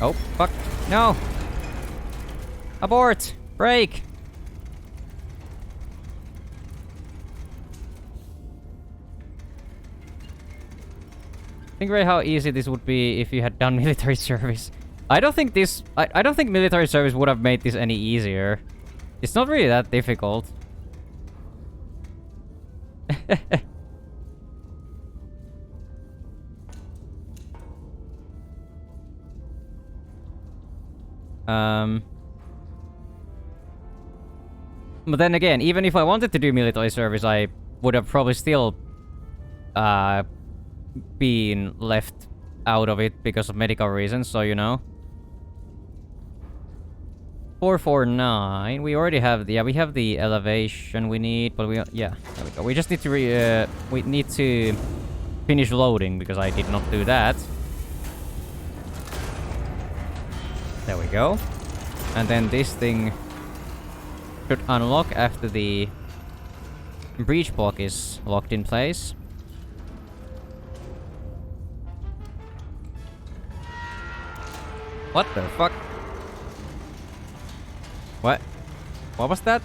Oh, fuck. No! Abort! Break! Think about how easy this would be if you had done military service. I don't think this... I don't think military service would have made this any easier. It's not really that difficult. But then again, even if I wanted to do military service, I would have probably still been left out of it because of medical reasons, so you know. 449. We already have the... Yeah, we have the elevation we need, but we... Yeah, there we go. We just need to we need to finish loading because I did not do that. There we go. And then this thing should unlock after the breach block is locked in place. What the fuck? What? What was that?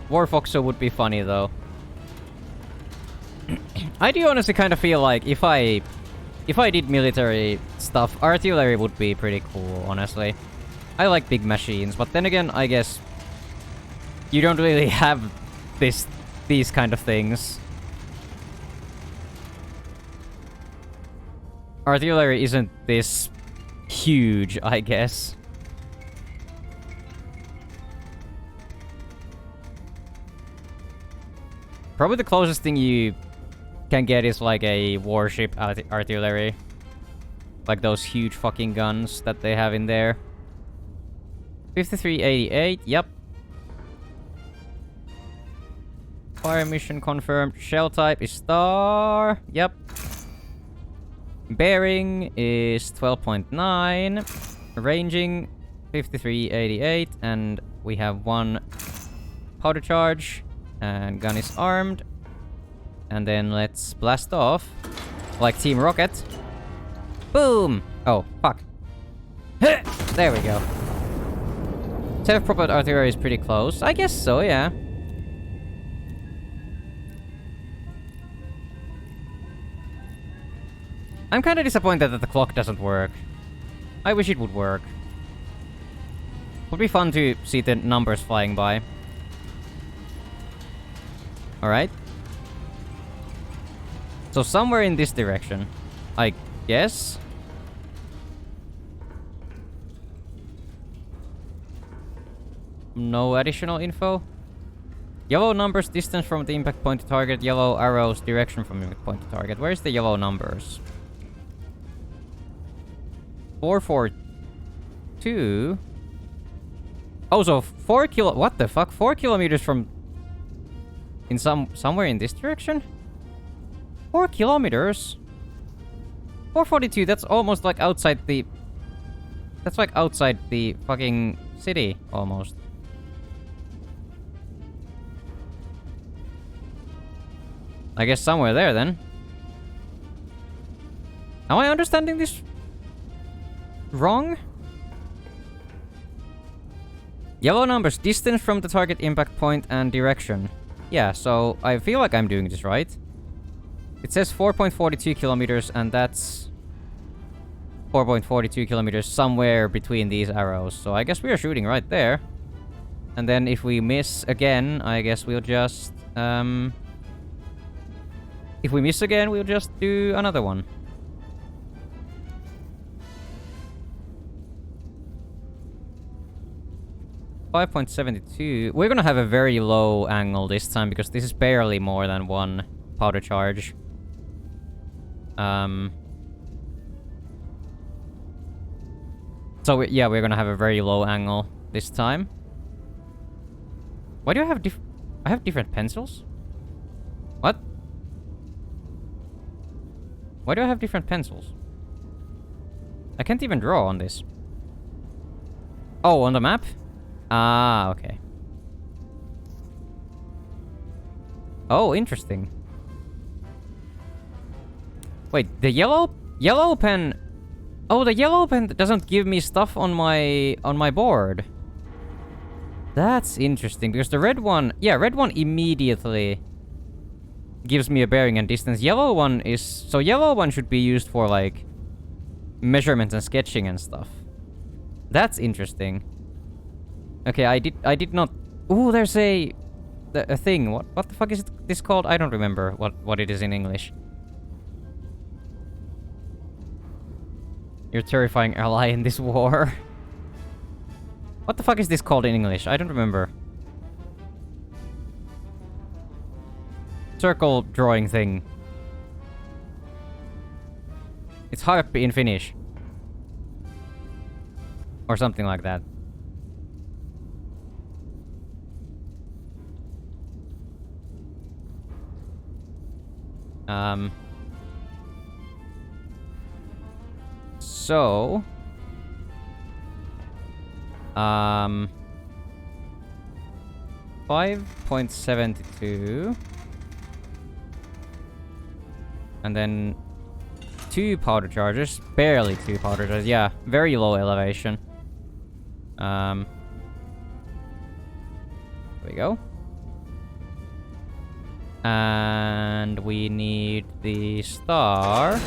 Warfoxo would be funny though. I do honestly kind of feel like if I did military stuff, artillery would be pretty cool, honestly. I like big machines, but then again, I guess you don't really have these kind of things. Artillery isn't this huge, I guess. Probably the closest thing you can get is like a warship artillery. Like those huge fucking guns that they have in there. 5388, yep. Fire mission confirmed. Shell type is star, yep. Bearing is 12.9. Ranging 5388, and we have 1 powder charge. And gun is armed. And then let's blast off. Like Team Rocket. Boom! Oh, fuck. There we go. Self-propelled artillery is pretty close. I guess so, yeah. I'm kinda disappointed that the clock doesn't work. I wish it would work. Would be fun to see the numbers flying by. Alright. So somewhere in this direction, I guess. No additional info. Yellow numbers distance from the impact point to target. Yellow arrows direction from impact point to target. Where's the yellow numbers? 442. Oh, so 4 kilo. What the fuck? 4 kilometers from. In somewhere in this direction? 4 kilometers? 442, that's almost like outside the... That's like outside the fucking city, almost. I guess somewhere there, then. Am I understanding this wrong? Yellow numbers, distance from the target impact point and direction. Yeah, so I feel like I'm doing this right. It says 4.42 kilometers, and that's 4.42 kilometers somewhere between these arrows. So I guess we are shooting right there. And then if we miss again, I guess we'll just... If we miss again, we'll just do another one. .72. We're gonna have a very low angle this time because this is barely more than 1 powder charge. So we're gonna have a very low angle this time. Why do I have I have different pencils? What? Why do I have different pencils? I can't even draw on this. Oh, on the map? Ah, okay. Oh, interesting. Wait, the yellow pen... Oh, the yellow pen doesn't give me stuff on my board. That's interesting, because the red one... Yeah, red one immediately gives me a bearing and distance. Yellow one is... So yellow one should be used for, like, measurements and sketching and stuff. That's interesting. Okay, I did not... Ooh, there's a thing. What the fuck is this called? I don't remember what it is in English. You're terrifying ally in this war. What the fuck is this called in English? I don't remember. Circle drawing thing. It's harpy in Finnish. Or something like that. So... 5.72. And then 2 powder charges. Barely 2 powder charges. Yeah, very low elevation. There we go. And we need the star.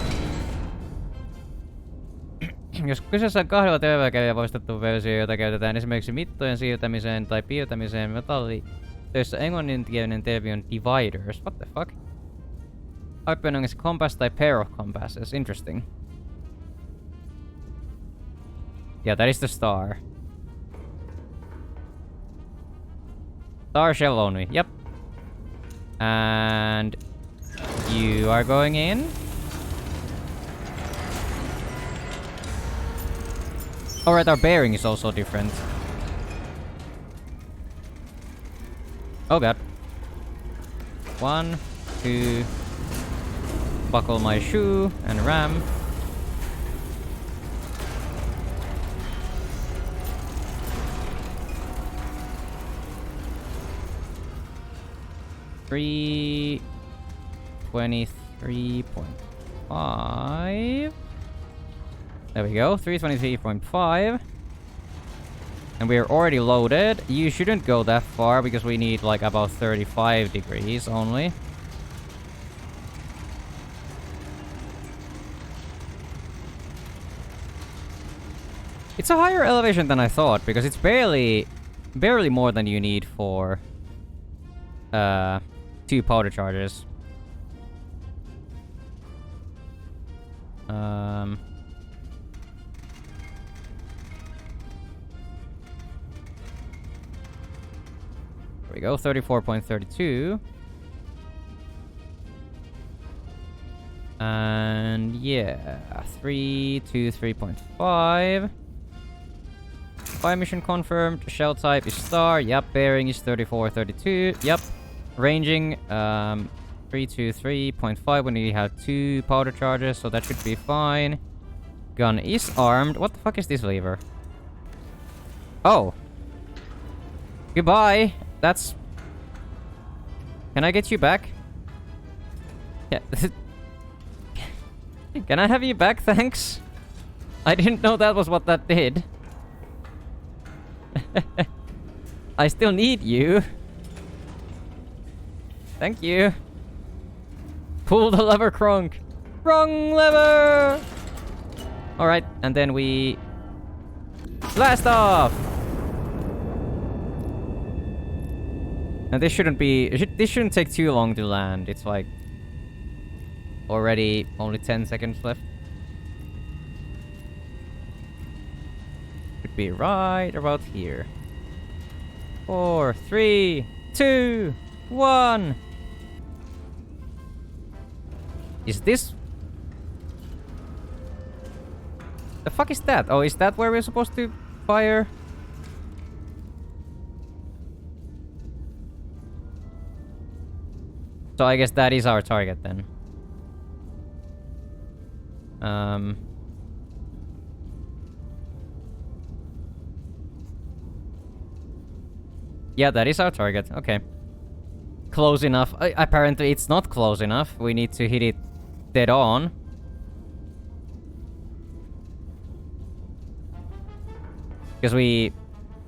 Jos kyseessä on 2 työväkäjä poistettu versio, jota käytetään esimerkiksi mittojen siirtämiseen tai piirtämiseen metallitöissä, englanninkielinen termi on dividers. What the fuck? Typing is compass tai pair of compasses. Interesting. Yeah, that is the star. Star shell only. Yep. And you are going in. Alright, our bearing is also different. Oh god. 1, 2. Buckle my shoe and ram. $323.5. There we go, 323.5. And we're already loaded. You shouldn't go that far because we need like about 35 degrees only. It's a higher elevation than I thought because it's barely more than you need for 2 powder charges. There we go, 34.32. And yeah, 323.5. Fire mission confirmed. Shell type is star. Yep. Bearing is 3432. Yep. Ranging 323.5 when you have 2 powder charges, so that should be fine. Gun is armed. What the fuck is this lever? Oh. Goodbye. That's... Can I get you back? Yeah. Can I have you back, thanks? I didn't know that was what that did. I still need you. Thank you. Pull the lever, Kronk. Wrong lever! Alright, and then we... blast off! And this shouldn't be... this shouldn't take too long to land. It's like... already only 10 seconds left. Should be right about here. 4, 3, 2, 1. Is this... the fuck is that? Oh, is that where we're supposed to fire? So I guess that is our target then. Yeah, that is our target. Okay. Close enough. Apparently it's not close enough. We need to hit it dead on. Because we...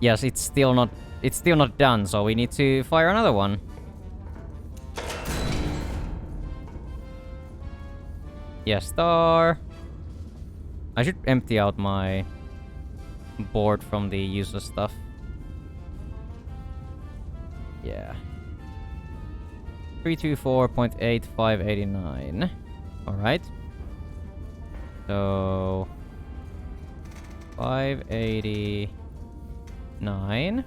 yes, it's still not done, so we need to fire another one. Yes, star. I should empty out my board from the useless stuff. Yeah. 324.8589. Alright. So... 589.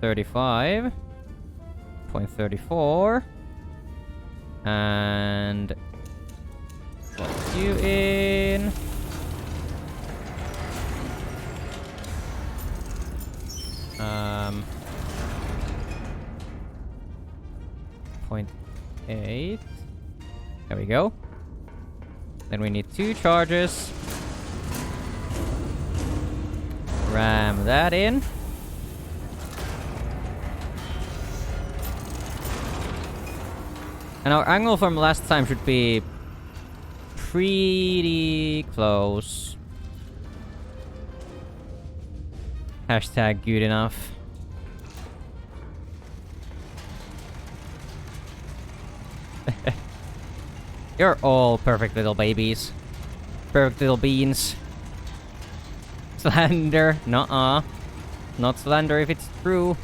35.34. And... plug you in. .8. There we go. Then we need 2 charges. Ram that in. And our angle from last time should be pretty close. Hashtag good enough. You're all perfect little babies. Perfect little beans. Slander. Nuh-uh. Not slander if it's true.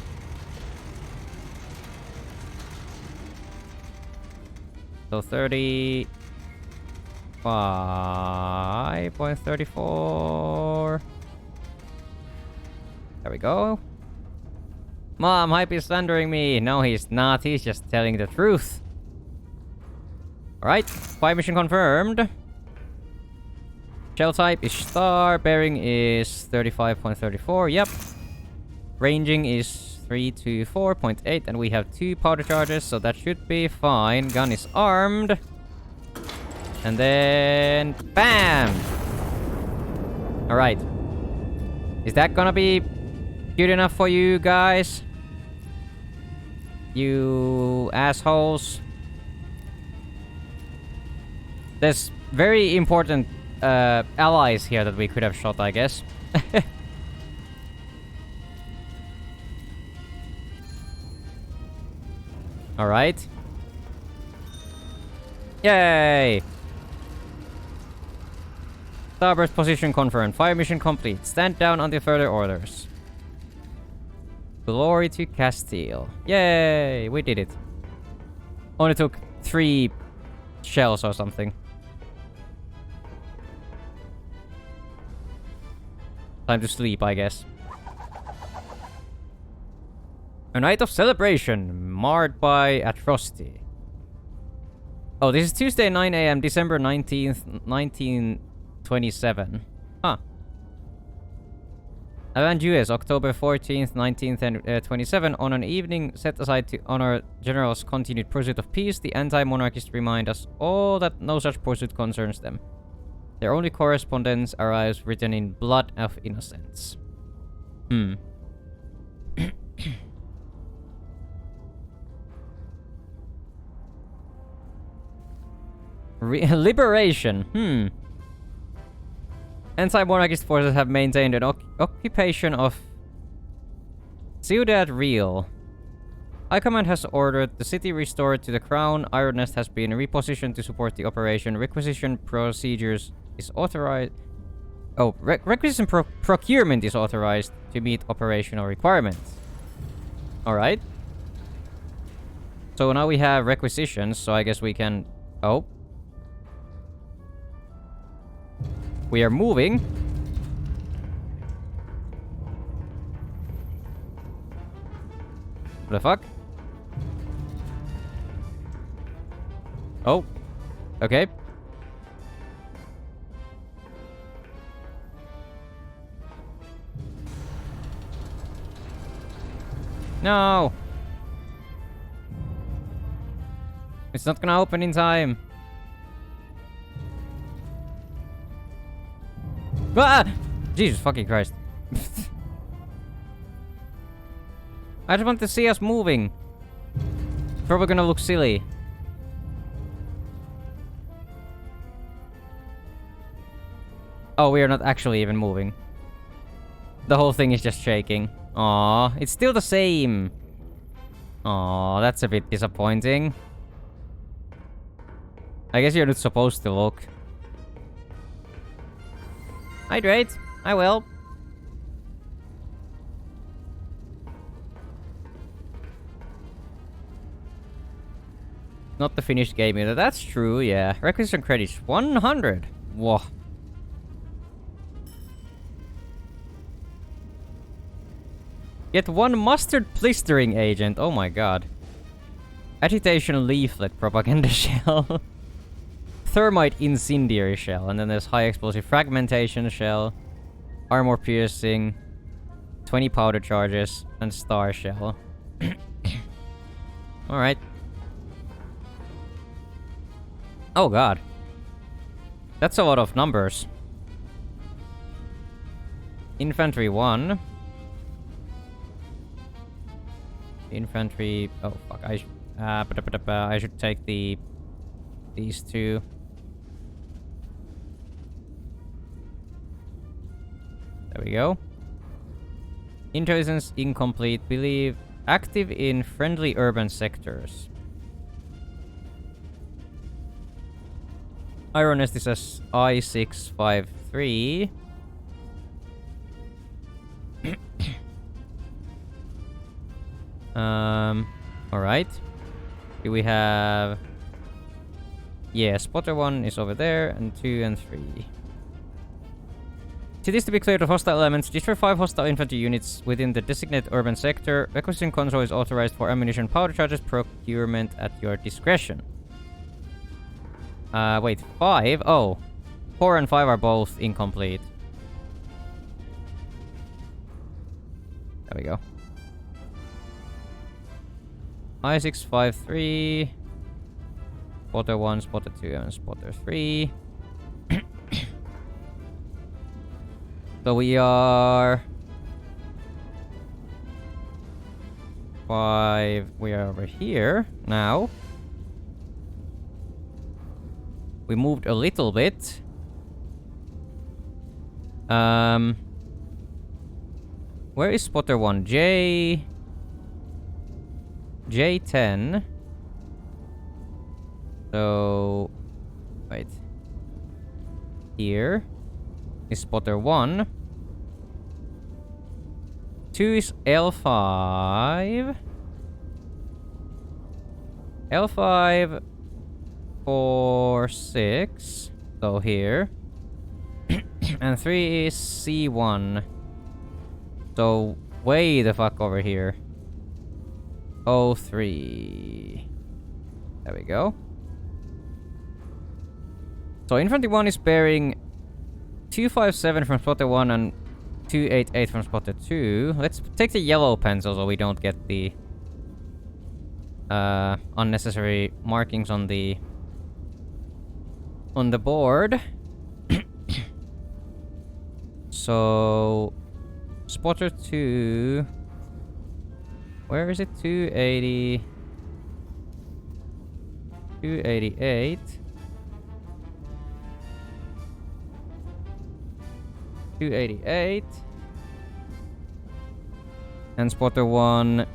So 35.34. There we go. Mom, Hype is slandering me. No, he's not. He's just telling the truth. Alright. Spy mission confirmed. Shell type is star. Bearing is 35.34. Yep. Ranging is 324.8, and we have 2 powder charges, so that should be fine. Gun is armed. And then... BAM! Alright. Is that gonna be good enough for you guys? You assholes. There's very important allies here that we could have shot, I guess. Alright. Yay! Starburst position confirmed. Fire mission complete. Stand down until further orders. Glory to Castile. Yay! We did it. Only took 3 shells or something. Time to sleep, I guess. A night of celebration, marred by atrocity. Oh, this is Tuesday, 9 AM, December 19th, 1927. Huh. Avanjuez, October 14th, 1927. On an evening set aside to honor General's continued pursuit of peace, the anti-monarchists remind us all that no such pursuit concerns them. Their only correspondence arrives written in blood of innocence. Liberation. Anti-monarchist forces have maintained an occupation of Ciudad Real. High Command has ordered the city restored to the crown. Iron Nest has been repositioned to support the operation. Requisition procedures is authorized. Oh, requisition procurement is authorized to meet operational requirements. Alright. So now we have requisitions, so I guess we can... Oh. We are moving. What the fuck? Oh. Okay. No. It's not gonna open in time. Ah! Jesus fucking Christ. I just want to see us moving. Probably gonna look silly. Oh, we are not actually even moving. The whole thing is just shaking. Aww, it's still the same. Aww, that's a bit disappointing. I guess you're not supposed to look. Hydrate. I will. Not the finished game either. That's true, yeah. Requisition credits 100. Whoa. Get 1 mustard blistering agent. Oh my god. Agitation leaflet propaganda shell. Thermite incendiary shell. And then there's high explosive fragmentation shell. Armor piercing. 20 powder charges. And star shell. Alright. Oh god. That's a lot of numbers. Infantry 1. Infantry... Oh fuck, I should take these two. There we go. Intelligence incomplete. Believe active in friendly urban sectors. Iron Nest is as I653. Alright. Here we have... Yeah, spotter 1 is over there, and 2 and 3. Cities to be cleared of hostile elements. Destroy 5 hostile infantry units within the designated urban sector. Requisition control is authorized for ammunition powder charges procurement at your discretion. Wait, 5? Oh. 4 and 5 are both incomplete. There we go. I653. Spotter 1, spotter 2, and spotter 3. So we are... 5. We are over here now. We moved a little bit. Where is spotter 1? J10. So... Wait. Here is spotter 1. 2 is L5. L5 for 6. So here. And 3 is C1. So way the fuck over here. 03. There we go. So infantry 1 is bearing 257 from spotter 1 and 288 from spotter 2. Let's take the yellow pencil so we don't get the unnecessary markings on the board. So spotter 2. Where is it? 280. 288. 288. And spotter 1,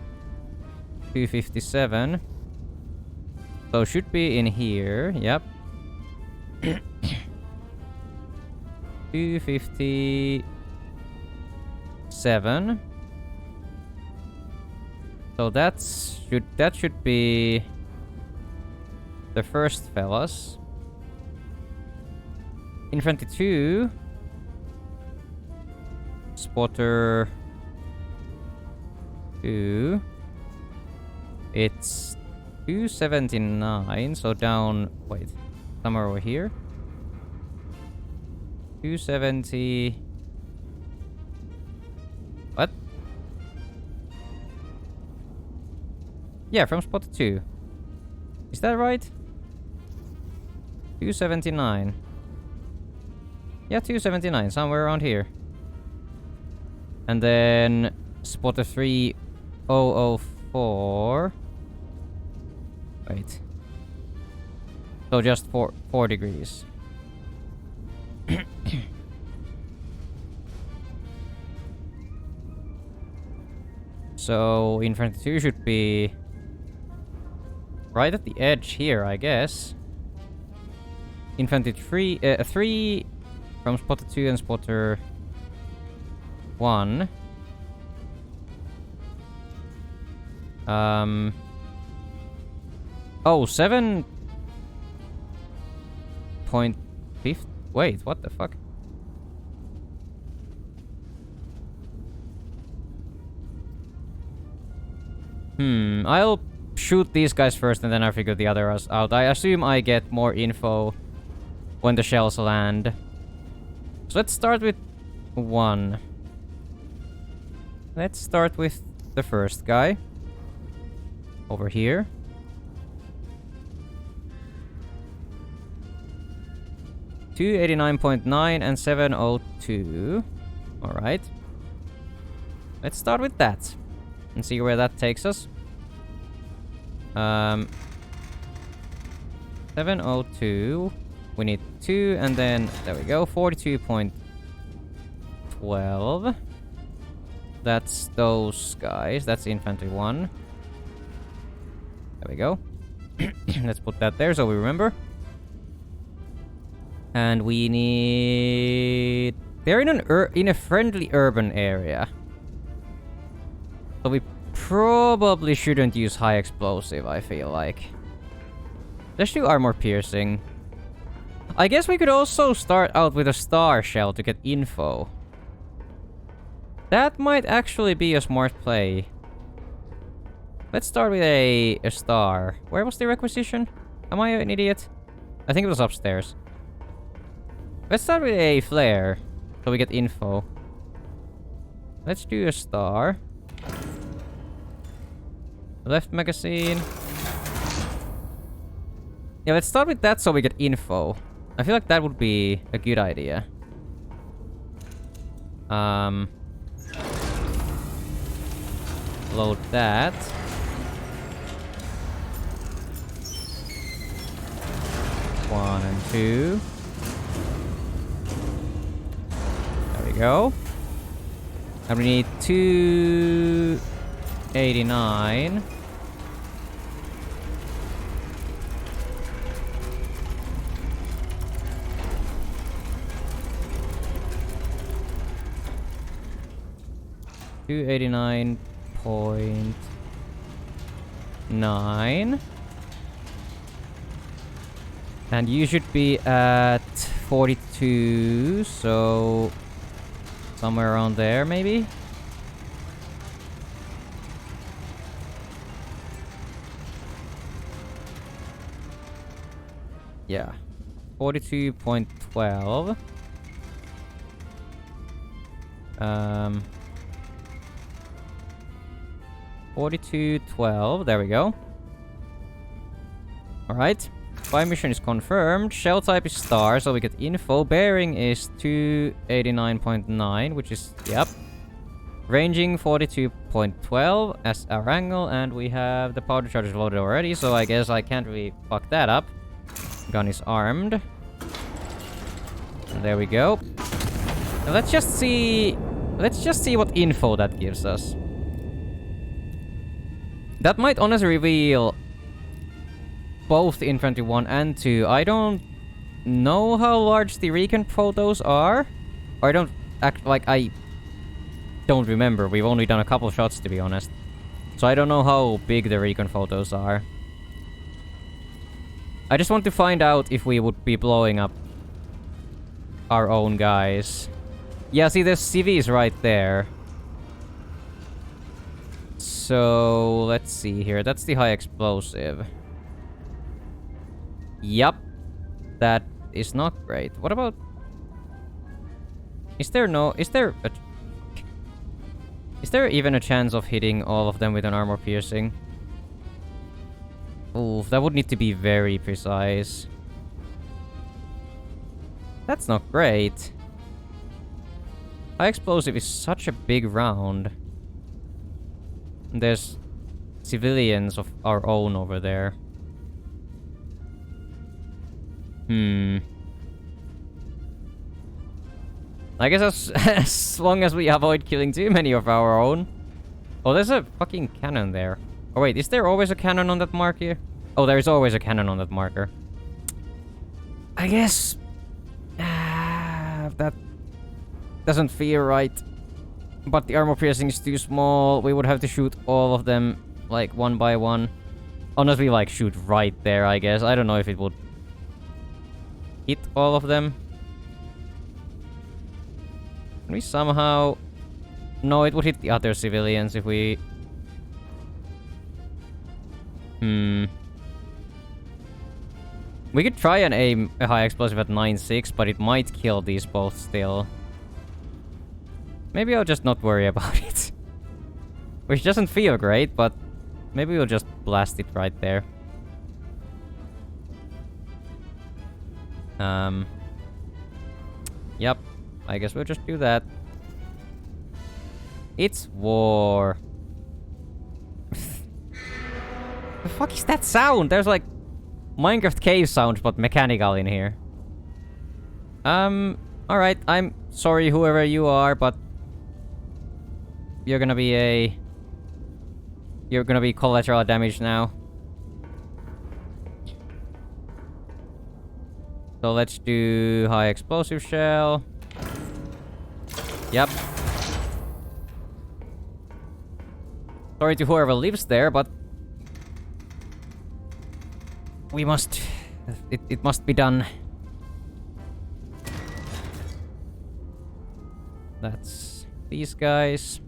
257. So should be in here. Yep. 257. So that should be the first fellas. Infantry 2. Spotter 2. It's 279, so down... Wait. Somewhere over here. 270... What? Yeah, from spotter 2. Is that right? 279. Yeah, 279, somewhere around here. And then spotter 3004. Wait. So just 4 degrees. So infantry 2 should be right at the edge here, I guess. Infantry 3 from spotter 2 and spotter 1. Oh, 7.50. Wait, what the fuck? I'll shoot these guys first and then I'll figure the others out. I assume I get more info when the shells land. So let's start with 1. Let's start with the first guy. Over here. $289.9 and 702. Alright. Let's start with that. And see where that takes us. 702. We need 2, and then there we go. 42.12. That's those guys. That's infantry 1. There we go. Let's put that there so we remember. And we need... They're in a friendly urban area. So we probably shouldn't use high explosive, I feel like. Let's do armor piercing. I guess we could also start out with a star shell to get info. That might actually be a smart play. Let's start with a star. Where was the requisition? Am I an idiot? I think it was upstairs. Let's start with a flare, so we get info. Let's do a star. Left magazine. Yeah, let's start with that so we get info. I feel like that would be a good idea. Load that. One and 2. There we go. And we need 289. $289.9. And you should be at 42, so somewhere around there, maybe? Yeah. 42.12. 4212, there we go. Alright. Spy mission is confirmed. Shell type is star, so we get info. Bearing is 289.9, which is, yep. Ranging 42.12 as our angle, and we have the powder charges loaded already, so I guess I can't really fuck that up. Gun is armed. And there we go. Now let's just see what info that gives us. That might honestly reveal both infantry 1 and 2. I don't know how large the recon photos are. Or I don't act like I don't remember. We've only done a couple shots, to be honest. So I don't know how big the recon photos are. I just want to find out if we would be blowing up our own guys. Yeah, see, there's CVs right there. So, let's see here. That's the high explosive. Yup. That is not great. What about... Is there even a chance of hitting all of them with an armor piercing? Oof, that would need to be very precise. That's not great. High explosive is such a big round. There's civilians of our own over there. I guess as long as we avoid killing too many of our own. Oh, there's a fucking cannon there. Oh wait, is there always a cannon on that marker? Oh, there is always a cannon on that marker. I guess... that doesn't feel right. But the armor piercing is too small. We would have to shoot all of them, like, one by one. Unless we, like, shoot right there, I guess. I don't know if it would hit all of them. Can we somehow... No, it would hit the other civilians if we... We could try and aim a high explosive at 9.6, but it might kill these both still. Maybe I'll just not worry about it. Which doesn't feel great, but maybe we'll just blast it right there. Yep. I guess we'll just do that. It's war. The fuck is that sound? There's like Minecraft cave sounds, but mechanical in here. Alright, I'm sorry whoever you are, but you're gonna be collateral damage now. So let's do high explosive shell. Yep. Sorry to whoever lives there, but we must... It must be done. That's these guys.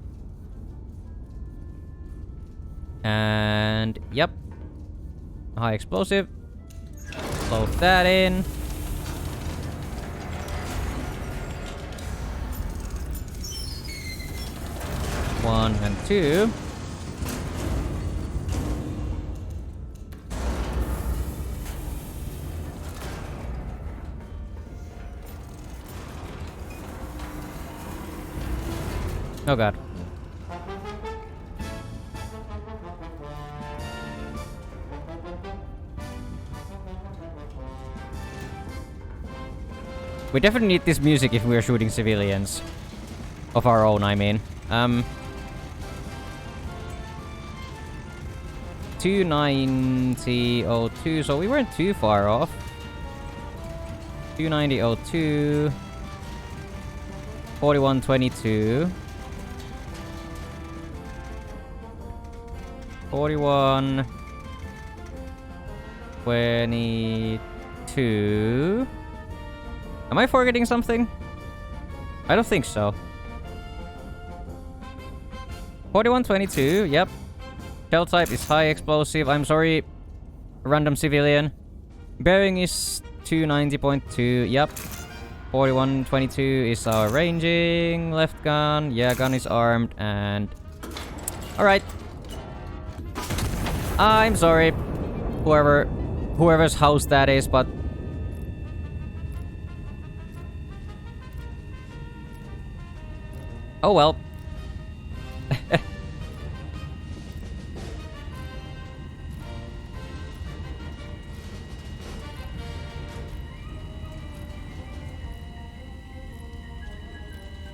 And... Yep. High explosive. Load that in. One and two. Oh god. We definitely need this music if we are shooting civilians. Of our own, I mean. 290.02, so we weren't too far off. 290.02. 41.22. 41.22. Am I forgetting something? I don't think so. 41.22, yep. Shell type is high explosive. I'm sorry, random civilian. Bearing is 290.2, yep. 41.22 is our ranging. Left gun, yeah, gun is armed, and... Alright. I'm sorry, whoever's house that is, but... Oh well.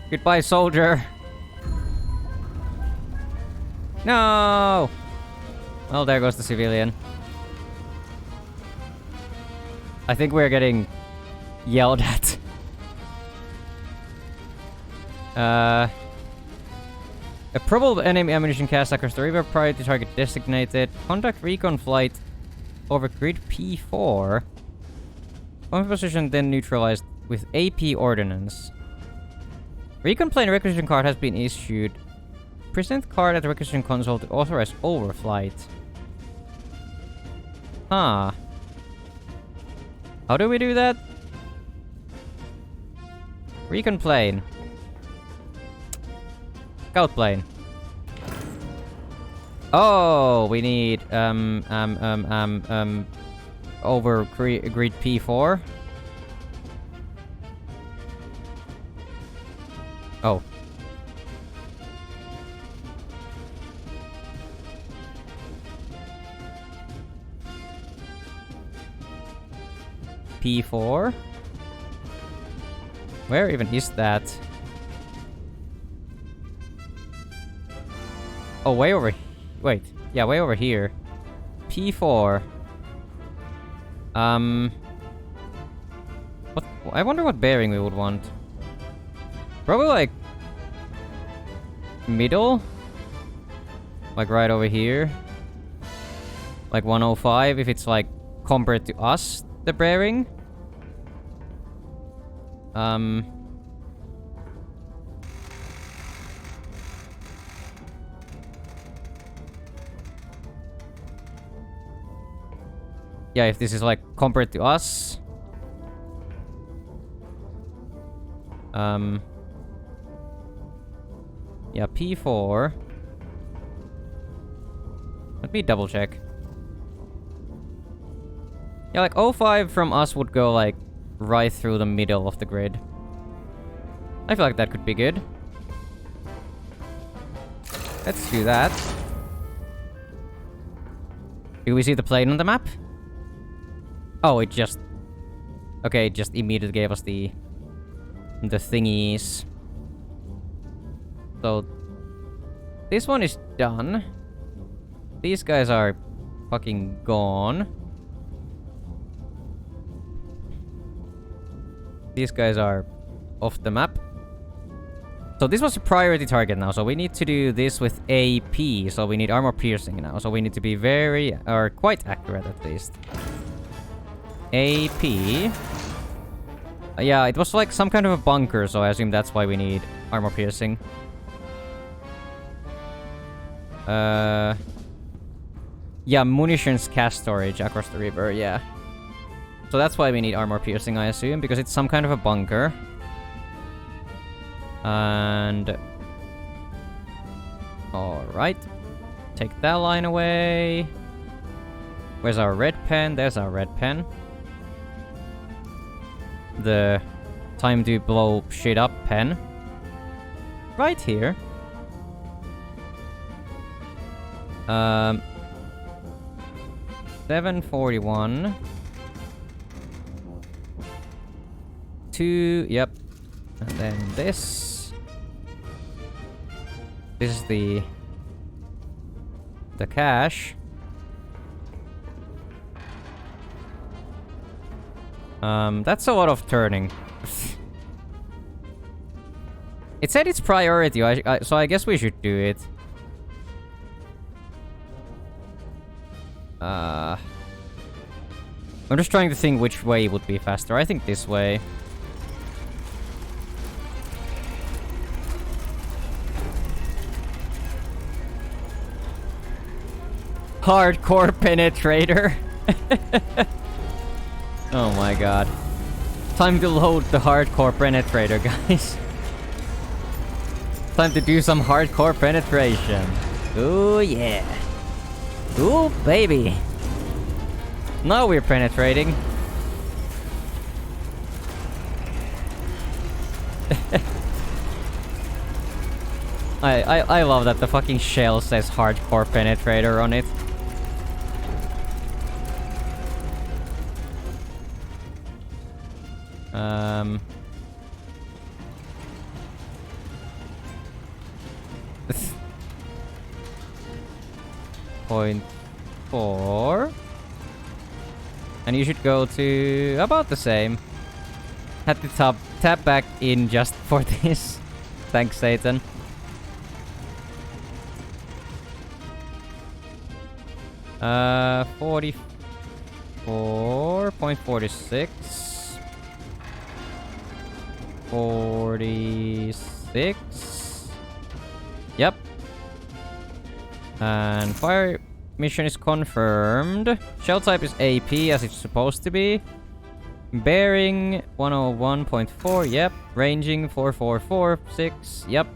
Goodbye, soldier. No! Well, there goes the civilian. I think we're getting yelled at. A probable enemy ammunition cast across the river prior to target designated. Conduct recon flight over grid P4. One position then neutralized with AP ordnance. Recon plane requisition card has been issued. Present card at the requisition console to authorize overflight. Huh. How do we do that? Recon plane. Scout plane. Oh, we need over grid P4. Oh. P4? Where even is that? Oh, way over... Wait. Yeah, way over here. P4. What? I wonder what bearing we would want. Probably like... middle? Like right over here. Like 105 if it's like compared to us, the bearing. Yeah, if this is like compared to us. Yeah, P4. Let me double check. Yeah, like 05 from us would go like right through the middle of the grid. I feel like that could be good. Let's do that. Do we see the plane on the map? Oh, it just... Okay, it just immediately gave us the thingies. So... This one is done. These guys are fucking gone. These guys are off the map. So this was a priority target now, so we need to do this with AP, so we need armor piercing now, so we need to be very, or quite accurate at least. AP. Yeah, it was like some kind of a bunker, so I assume that's why we need armor piercing. Yeah, munitions cache storage across the river, yeah. So that's why we need armor piercing, I assume, because it's some kind of a bunker. And... Alright. Take that line away. Where's our red pen? There's our red pen. The time to blow shit up pen. Right here. 741. 2, yep. And then this. This is the cache. That's a lot of turning. It said it's priority, so I guess we should do it. I'm just trying to think which way would be faster. I think this way. Hardcore penetrator. Oh my god. Time to load the hardcore penetrator, guys. Time to do some hardcore penetration. Ooh yeah. Ooh baby. Now we're penetrating. I love that the fucking shell says hardcore penetrator on it. .4. And you should go to about the same. Had to tap back in just for this. Thanks, Satan. Uh, 44.46. 46. Yep. And fire mission is confirmed. Shell type is AP as it's supposed to be. Bearing 101.4. Yep. Ranging 4446. Yep.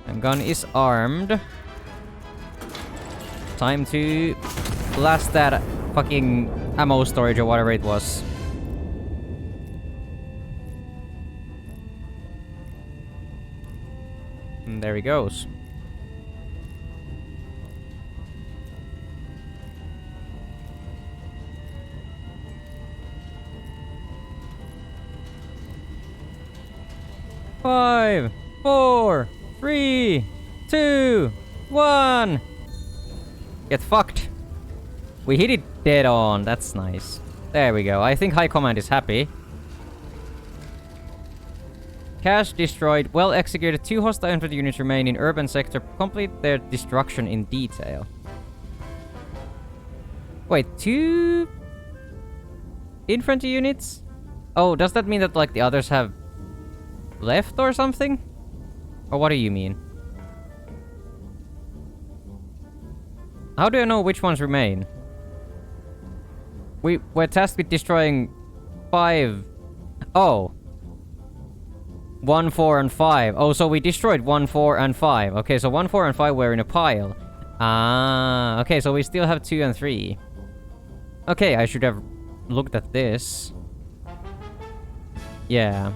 And gun is armed. Time to blast that fucking ammo storage or whatever it was. And there he goes. Five, 4, 3, 2, 1. Get fucked. We hit it dead on. That's nice. There we go. I think High Command is happy. Cache destroyed. Well executed. 2 hostile infantry units remain in urban sector. Complete their destruction in detail. Wait, 2 infantry units? Oh, does that mean that like the others have left or something? Or what do you mean? How do I know which ones remain? We're tasked with destroying 5. Oh. 1, 4, and 5. Oh, so we destroyed 1, 4, and 5. Okay, so 1, 4, and 5 were in a pile. Ah, okay, so we still have 2 and 3. Okay, I should have looked at this. Yeah.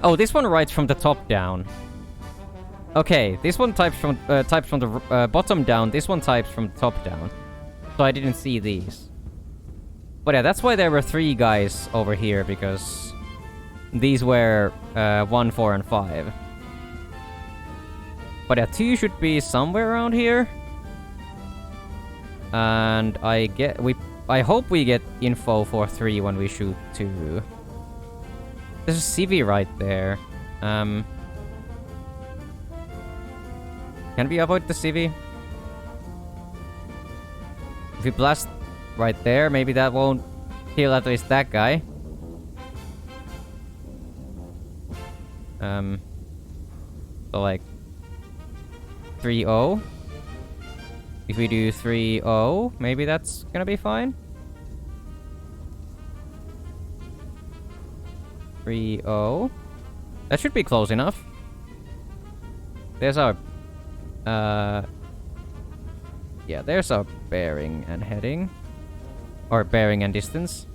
Oh, this one writes from the top down. Okay, this one types from the bottom down. This one types from top down. So I didn't see these. But yeah, that's why there were 3 guys over here, because these were 1, 4, and 5. But yeah, 2 should be somewhere around here. And I hope we get info for 3 when we shoot 2. There's a CV right there. Can we avoid the CV? If we blast right there, maybe that won't kill at least that guy. So like 3-0. If we do 3-0, maybe that's gonna be fine. 3-0. That should be close enough. There's our... yeah, there's our bearing and heading. Or bearing and distance.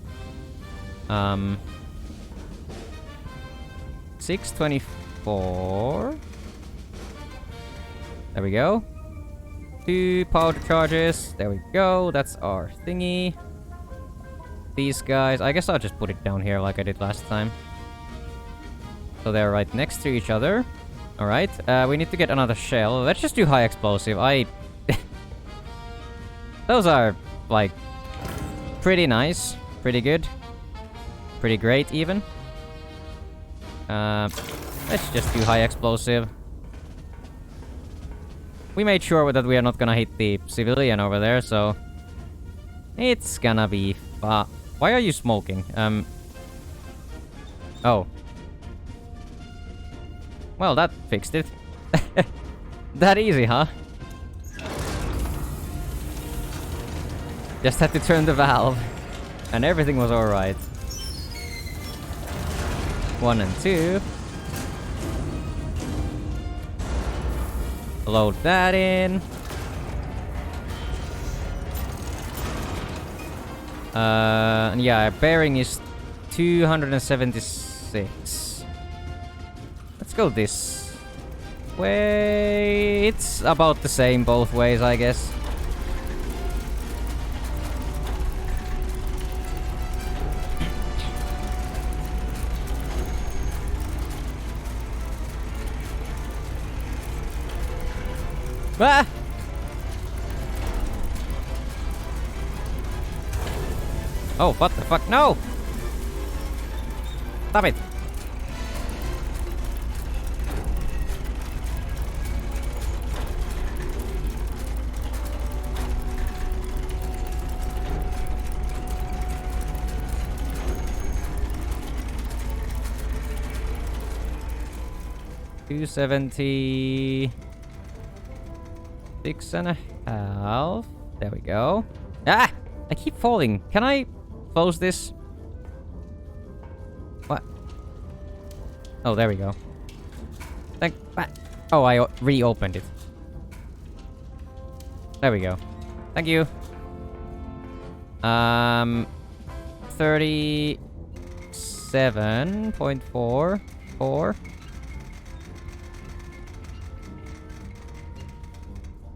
624. There we go. 2 powder charges. There we go. That's our thingy. These guys... I guess I'll just put it down here like I did last time. So they're right next to each other. Alright. We need to get another shell. Let's just do high explosive. Those are, like, pretty nice. Pretty good. Pretty great, even. Let's just do high explosive. We made sure that we are not gonna hit the civilian over there, so... It's gonna be fun. Why are you smoking? Oh. Well, that fixed it. That easy, huh? Just had to turn the valve. And everything was alright. 1 and 2. Load that in. And yeah, our bearing is 276. Let's go this way. It's about the same both ways, I guess. Ah! Oh, what the fuck? No! Stop it! $270... 6.5. There we go. Ah! I keep falling. Can I close this? What? Oh, there we go. Oh, I reopened it. There we go. Thank you. 37.44.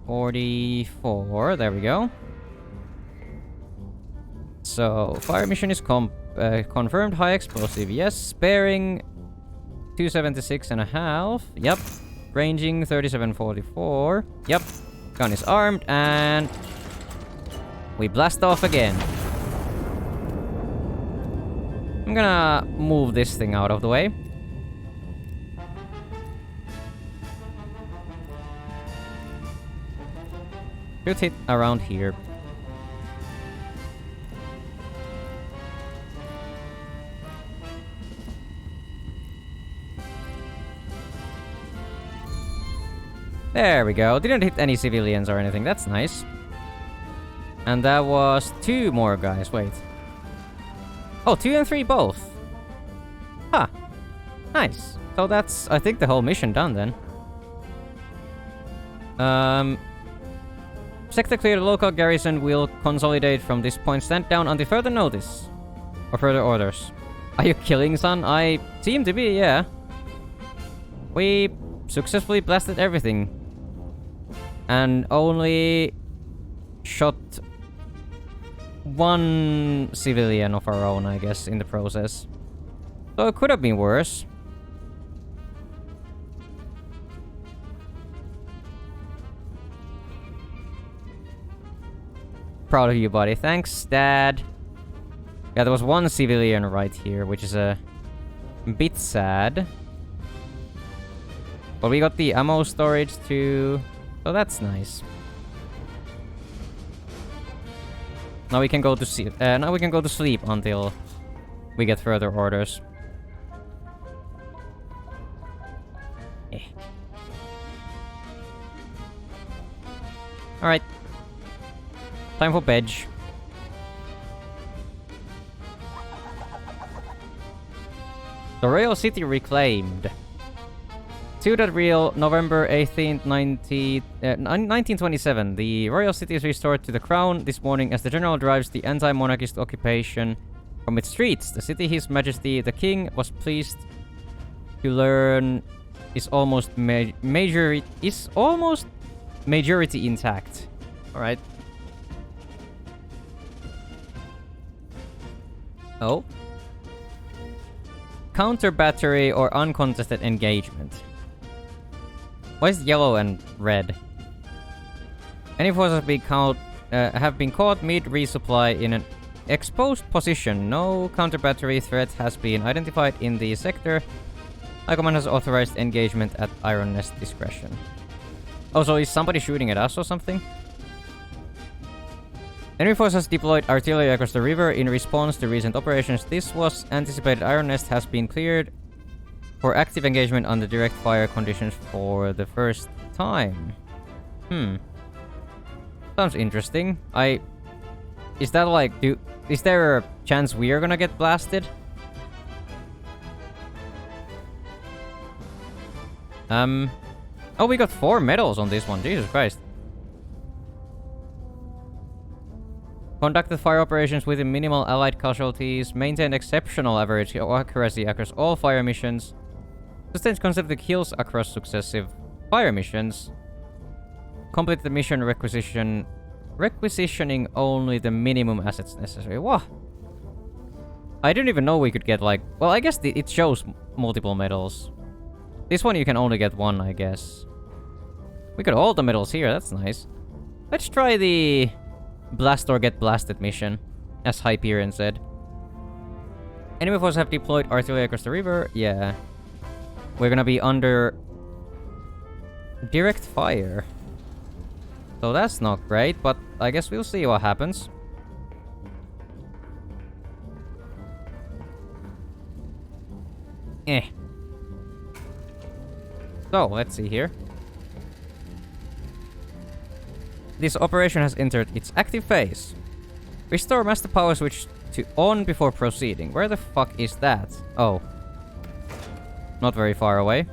44, there we go. So, fire mission is confirmed. High explosive, yes. Bearing 276.5. Yep. Ranging 3744. Yep. Gun is armed and we blast off again. I'm gonna move this thing out of the way. Should hit around here. There we go. Didn't hit any civilians or anything. That's nice. And that was 2 more guys. Wait. Oh, 2 and 3 both. Huh. Nice. So that's, I think, the whole mission done then. Sector clear. The local garrison will consolidate from this point. Stand down until further notice. Or further orders. Are you killing, son? I seem to be, yeah. We successfully blasted everything. And only shot one civilian of our own, I guess, in the process. So it could have been worse. Proud of you, buddy. Thanks, Dad. Yeah, there was one civilian right here, which is a bit sad. But we got the ammo storage too, so that's nice. Now we can go to sleep until we get further orders. All right. Time for bed. The Royal City reclaimed. Ciudad Real, November 18th, 1927. The Royal City is restored to the crown this morning as the general drives the anti-monarchist occupation from its streets. The city His Majesty the King was pleased to learn is almost majority intact. All right. Oh. Counter battery or uncontested engagement. Why is yellow and red? Any forces have been caught mid-resupply in an exposed position. No counter battery threat has been identified in the sector. High Command has authorized engagement at Iron Nest discretion. Oh, so is somebody shooting at us or something? Enemy force has deployed artillery across the river in response to recent operations. This was anticipated. Iron Nest has been cleared for active engagement under direct fire conditions for the first time. Sounds interesting. Is that like... Is there a chance we are gonna get blasted? Oh, we got 4 medals on this one. Jesus Christ. Conducted fire operations with minimal allied casualties. Maintained exceptional average accuracy across all fire missions. Sustained consecutive kills across successive fire missions. Complete the mission requisitioning only the minimum assets necessary. What? I didn't even know we could get like... Well, I guess it shows multiple medals. This one you can only get 1, I guess. We got all the medals here, that's nice. Let's try the blast or get blasted mission, as Hyperion said. Enemy forces have deployed artillery across the river. Yeah. We're gonna be under direct fire. So that's not great, but I guess we'll see what happens. So, let's see here. This operation has entered its active phase. Restore master power switch to on before proceeding. Where the fuck is that? Oh. Not very far away.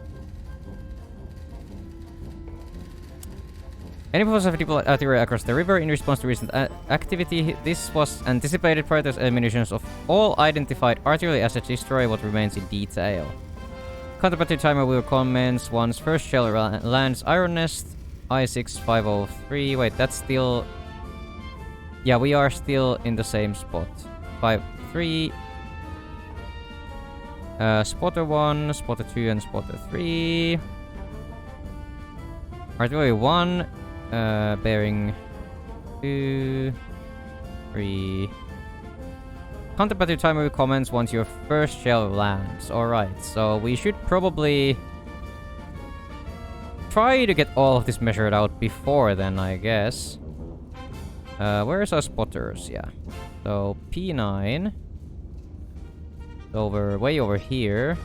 Enemy forces have deployed artillery across the river in response to recent activity. This was anticipated prior to eliminations of all identified artillery assets. Destroy what remains in detail. Counter-battery timer will commence once first shell lands Iron Nest. I-6503. Wait, that's still... Yeah, we are still in the same spot. 5-3. Spotter 1, Spotter 2, and Spotter 3. Artillery 1. Bearing 2, 3. Counter-battery timer will commence once your first shell lands. Alright, so we should probably try to get all of this measured out before then, I guess. Where's our spotters? Yeah. So, P9. Way over here.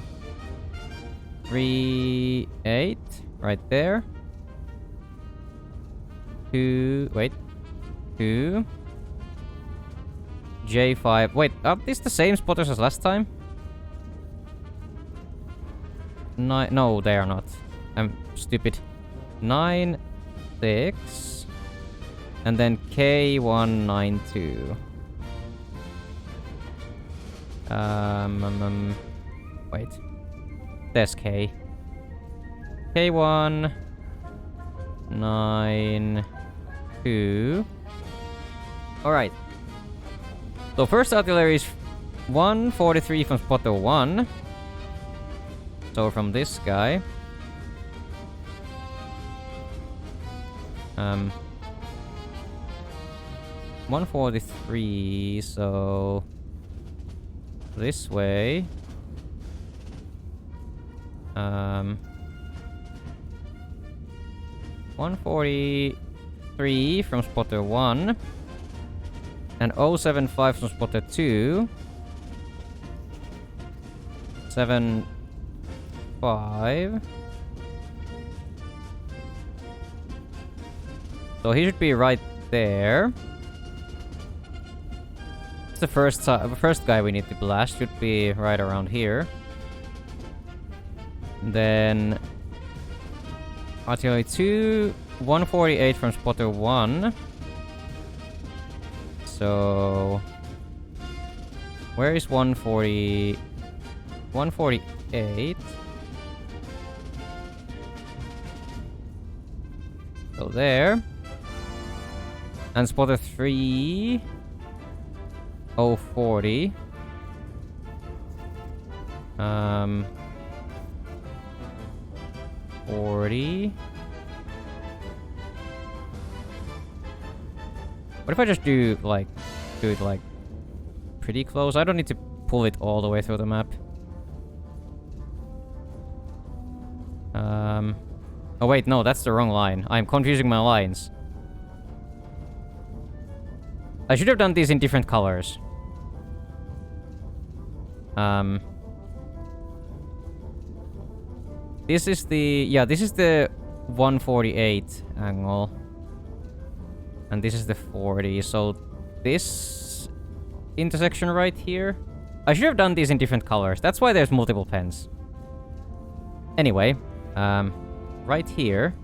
3, 8. Right there. 2, wait. 2. J5. Wait, are these the same spotters as last time? No, they are not. I'm stupid. 9, 6. And then K192. Wait. There's K. K1, 9, 2. Alright. So first artillery is 143 from spotter 1. So from this guy. 143, so this way. 143 from spotter 1. And 075 from spotter 2. 75. So he should be right there. It's the first guy we need to blast. Should be right around here. Then artillery 2, 148 from spotter 1. So where is 140? 148. So there. And spotter 3. 040. 40. What if I just do it like pretty close? I don't need to pull it all the way through the map. Oh wait, no, that's the wrong line. I'm confusing my lines. I should have done these in different colors. This is the 148 angle. And this is the 40, so this intersection right here. I should have done these in different colors. That's why there's multiple pens. Anyway, right here.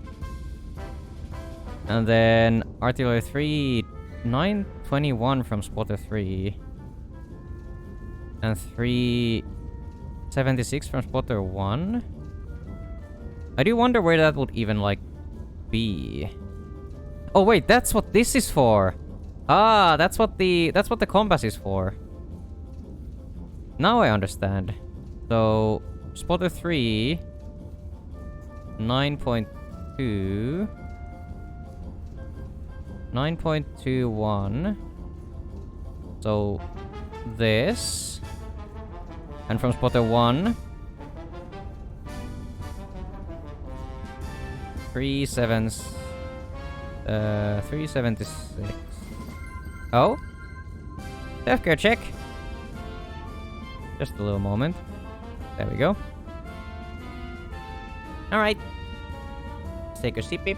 And then artillery 3, 921 from spotter 3. And 376 from spotter 1. I do wonder where that would even, like, be. Oh wait, that's what this is for. Ah, that's what the compass is for. Now I understand. So spotter 3, 9.2, 9.21. So this, and from spotter 1, 376. Oh? Self-care check. Just a little moment. There we go. Alright. Let's take a sippy.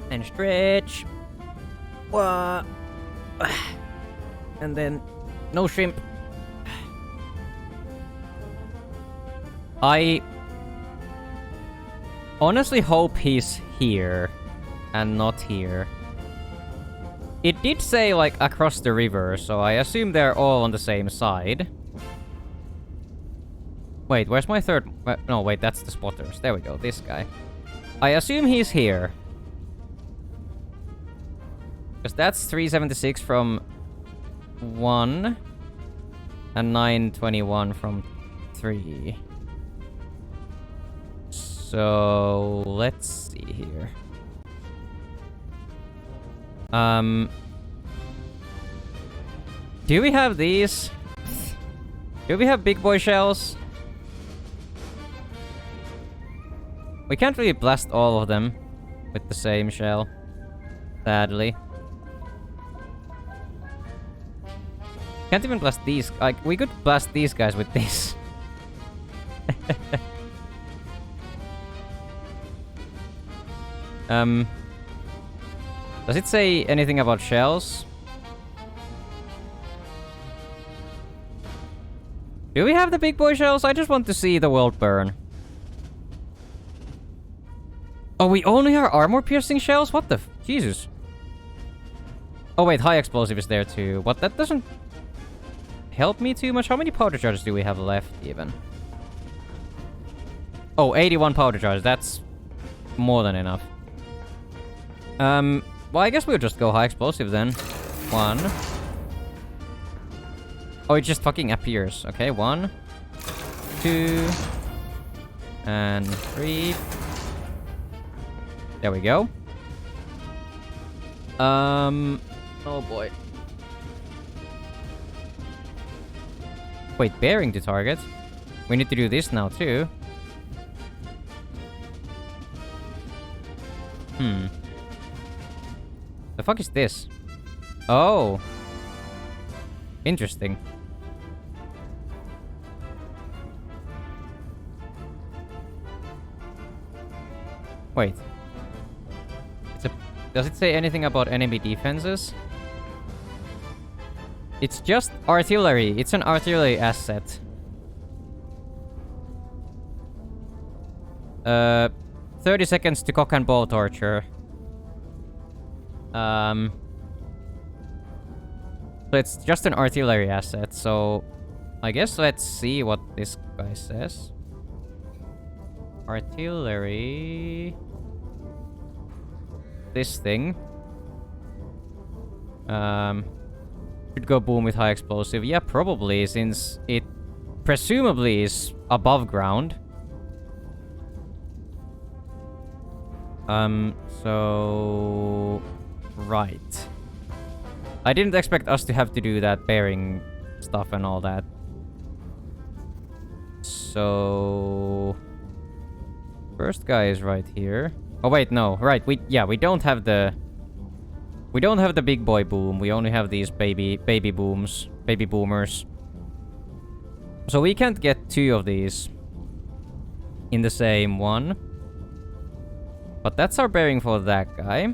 And stretch. Wah. And then no shrimp. I honestly hope he's here and not here. It did say, like, across the river, so I assume they're all on the same side. Wait, where's my third? No, wait, that's the spotters. There we go, this guy. I assume he's here. Because that's 376 from 1 and 921 from 3. So let's see here. Do we have these? Do we have big boy shells? We can't really blast all of them with the same shell, sadly. Can't even blast these. Like, we could blast these guys with this. Does it say anything about shells? Do we have the big boy shells? I just want to see the world burn. Oh, we only have armor-piercing shells? What the Jesus. Oh wait, high explosive is there too. What? That doesn't help me too much. How many powder charges do we have left, even? Oh, 81 powder charges. That's more than enough. Well, I guess we'll just go high explosive then. 1. Oh, it just fucking appears. Okay, 1, 2, and 3. There we go. Oh boy. Wait, bearing to target? We need to do this now too. The fuck is this? Oh. Interesting. Wait. Does it say anything about enemy defenses? It's just artillery. It's an artillery asset. 30 seconds to cock and ball torture. So it's just an artillery asset, so I guess let's see what this guy says. Artillery... This thing. Should go boom with high explosive. Yeah, probably, since it presumably is above ground. So... Right. I didn't expect us to have to do that bearing stuff and all that. So... First guy is right here. Oh wait, no. Right, we don't have the... We don't have the big boy boom. We only have these baby booms. Baby boomers. So we can't get 2 of these in the same one. But that's our bearing for that guy.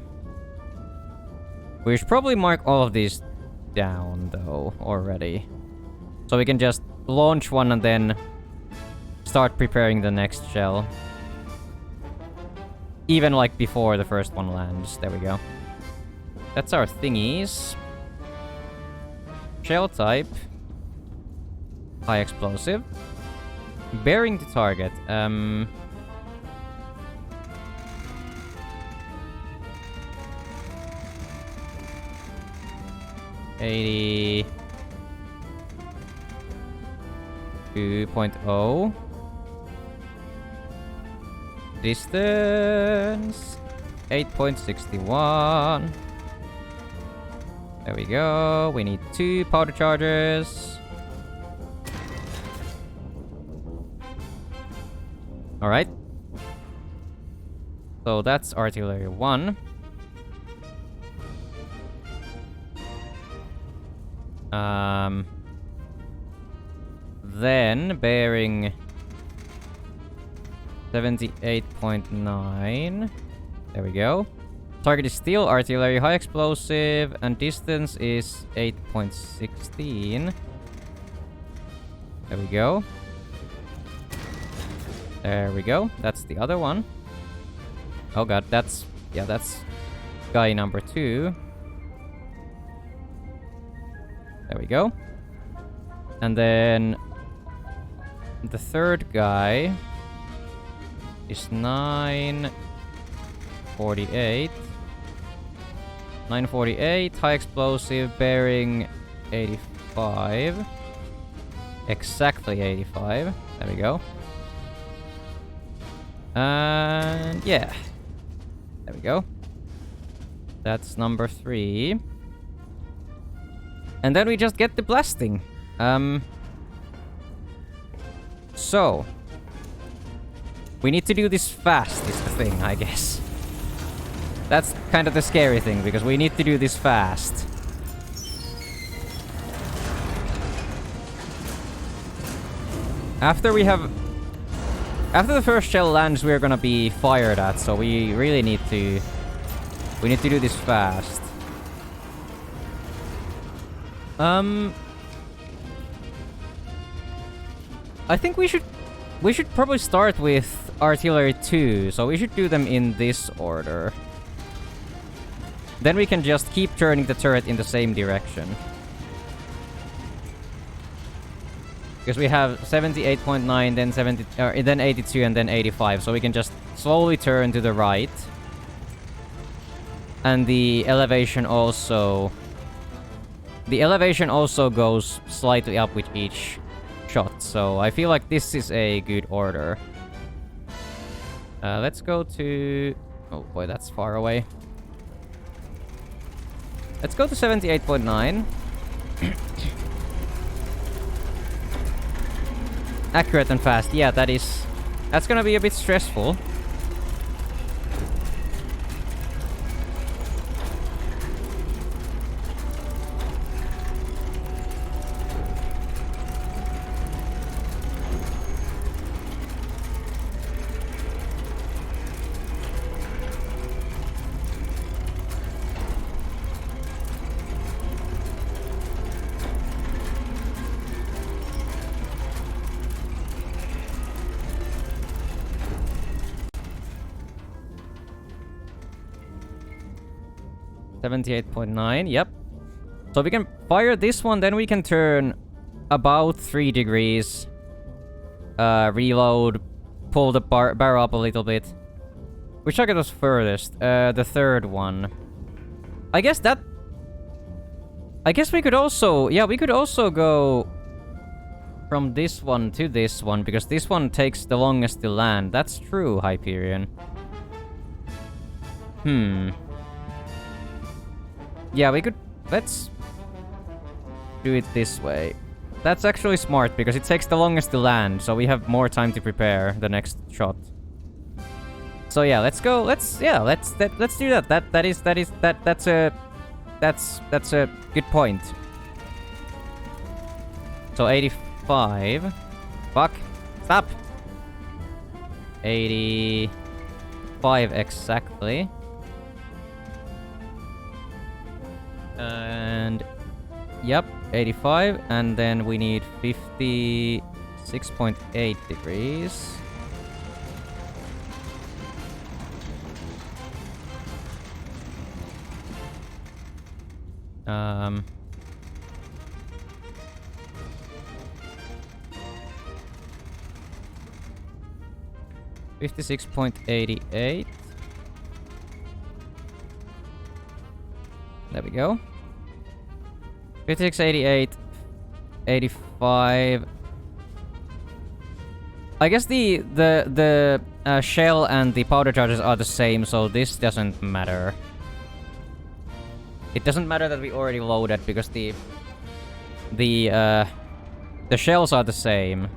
We should probably mark all of these down, though, already. So we can just launch one and then start preparing the next shell. Even, like, before the first one lands. There we go. That's our thingies. Shell type. High explosive. Bearing to target. 82.0. Distance 8.61. There we go. We need 2 powder charges. Alright. So that's artillery 1. Then bearing 78.9. There we go. Target is still artillery, high explosive, and distance is 8.16. There we go. There we go. That's the other one. Oh god, that's guy number 2. There we go. And then the third guy is 948. 948, high explosive, bearing 85. Exactly 85. There we go. And yeah. There we go. That's number 3. And then we just get the blasting. So. We need to do this fast, is the thing, I guess. That's kind of the scary thing, because we need to do this fast. After the first shell lands, we're gonna be fired at, so we really need to... We need to do this fast. I think we should probably start with artillery 2, so we should do them in this order. Then we can just keep turning the turret in the same direction. Because we have 78.9, then 70, then 82, and then 85. So we can just slowly turn to the right. And the elevation also... The elevation also goes slightly up with each shot. So I feel like this is a good order. Let's go to... Oh boy, that's far away. Let's go to 78.9. Accurate and fast. Yeah, that's gonna be a bit stressful. .9, yep. So we can fire this one, then we can turn about 3 degrees. Reload, pull the barrel up a little bit. Which target was furthest? The third one. I guess we could also... Yeah, we could also go from this one to this one, because this one takes the longest to land. That's true, Hyperion. Yeah, we could... Let's do it this way. That's actually smart, because it takes the longest to land, so we have more time to prepare the next shot. So yeah, let's go. Let's do that. That's a good point. So 85. Fuck. Stop. 85 exactly. And yep, 85, and then we need 56.8 degrees. Um 56.88. There we go. 56.88, 85. I guess the shell and the powder charges are the same, so this doesn't matter. It doesn't matter that we already loaded, because the shells are the same.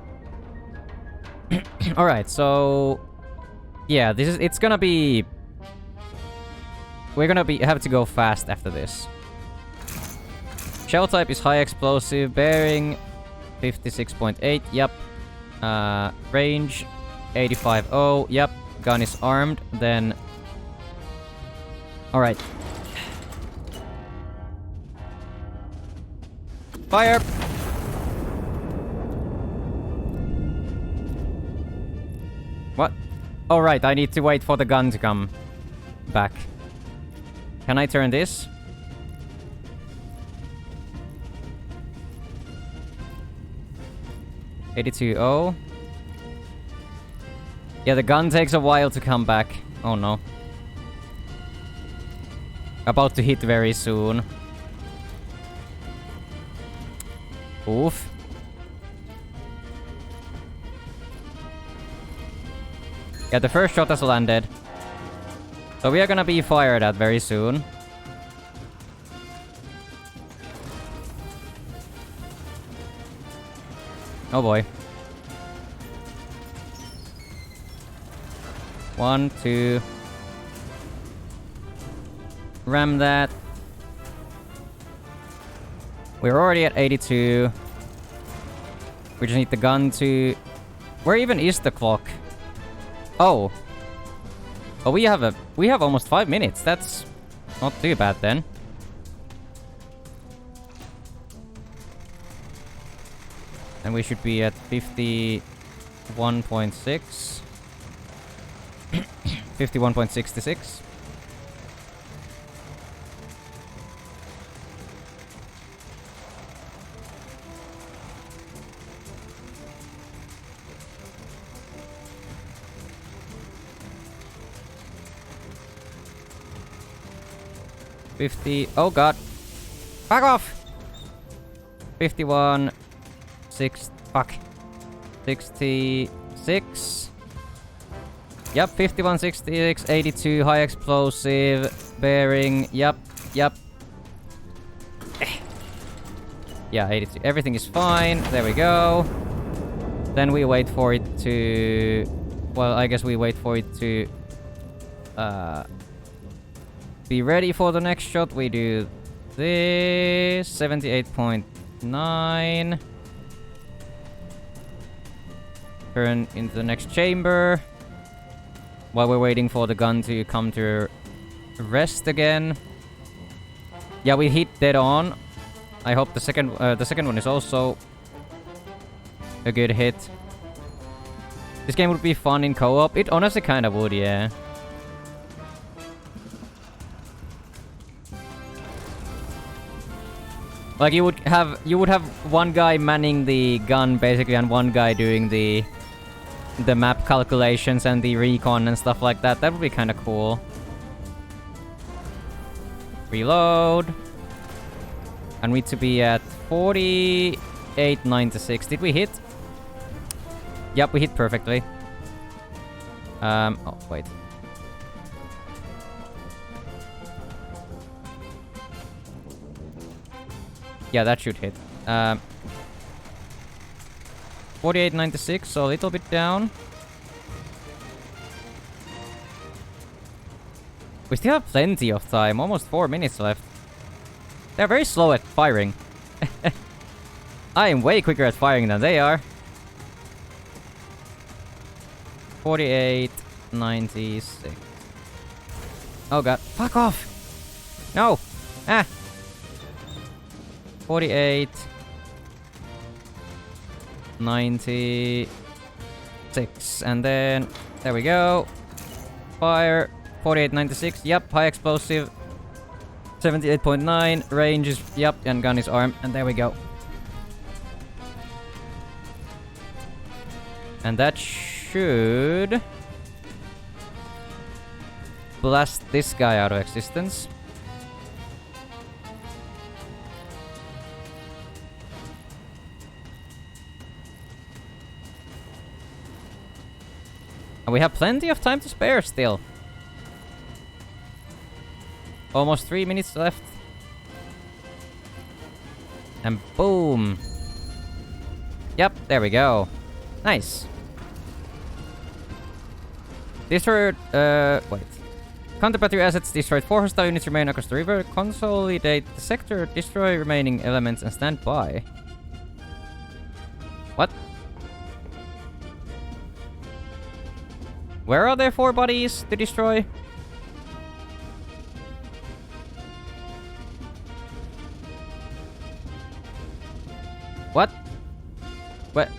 All right, so yeah, it's gonna be. We're gonna have to go fast after this. Shell type is high explosive, bearing 56.8. Yep. Range 85.0. Yep. Gun is armed. Then. All right. Fire! What? Oh, right, I need to wait for the gun to come back. Can I turn this? .82.0. Yeah, the gun takes a while to come back. Oh no. About to hit very soon. Oof. Yeah, the first shot has landed. So we are gonna be fired at very soon. Oh boy. 1, 2. Ram that. We're already at 82. We just need the gun to... Where even is the clock? Oh. Oh, we have almost 5 minutes. That's not too bad then. And we should be at 51.6. 51.66. 50. Oh god. Back off! 51. 6. Fuck. 66. Yep, 51, 66, 82, high explosive, bearing, yep. Yeah, 82. Everything is fine. There we go. Then we wait for it to... Well, I guess we wait for it to... be ready for the next shot. We do this. 78.9. Turn into the next chamber. While we're waiting for the gun to come to rest again. Yeah, we hit dead on. I hope the second one is also a good hit. This game would be fun in co-op. It honestly kind of would, yeah. Like you would have one guy manning the gun basically, and one guy doing the map calculations and the recon and stuff like that. That would be kind of cool. Reload. I need to be at 48.96. Did we hit? Yep, we hit perfectly. Oh, wait. Yeah, that should hit. 48.96, so a little bit down. We still have plenty of time, almost 4 minutes left. They're very slow at firing. I am way quicker at firing than they are. 48.96. Oh god, fuck off! No! Ah! 48.96, and then there we go. Fire. 48.96. Yep, high explosive. 78.9. Range is yep, and gun is armed, and there we go. And that should blast this guy out of existence. And we have plenty of time to spare still. Almost 3 minutes left. And boom. Yep, there we go. Nice. Destroyed, wait. Counter-battery assets destroyed. 4 hostile units remain across the river. Consolidate the sector, destroy remaining elements, and stand by. What? Where are there 4 bodies to destroy? What? What?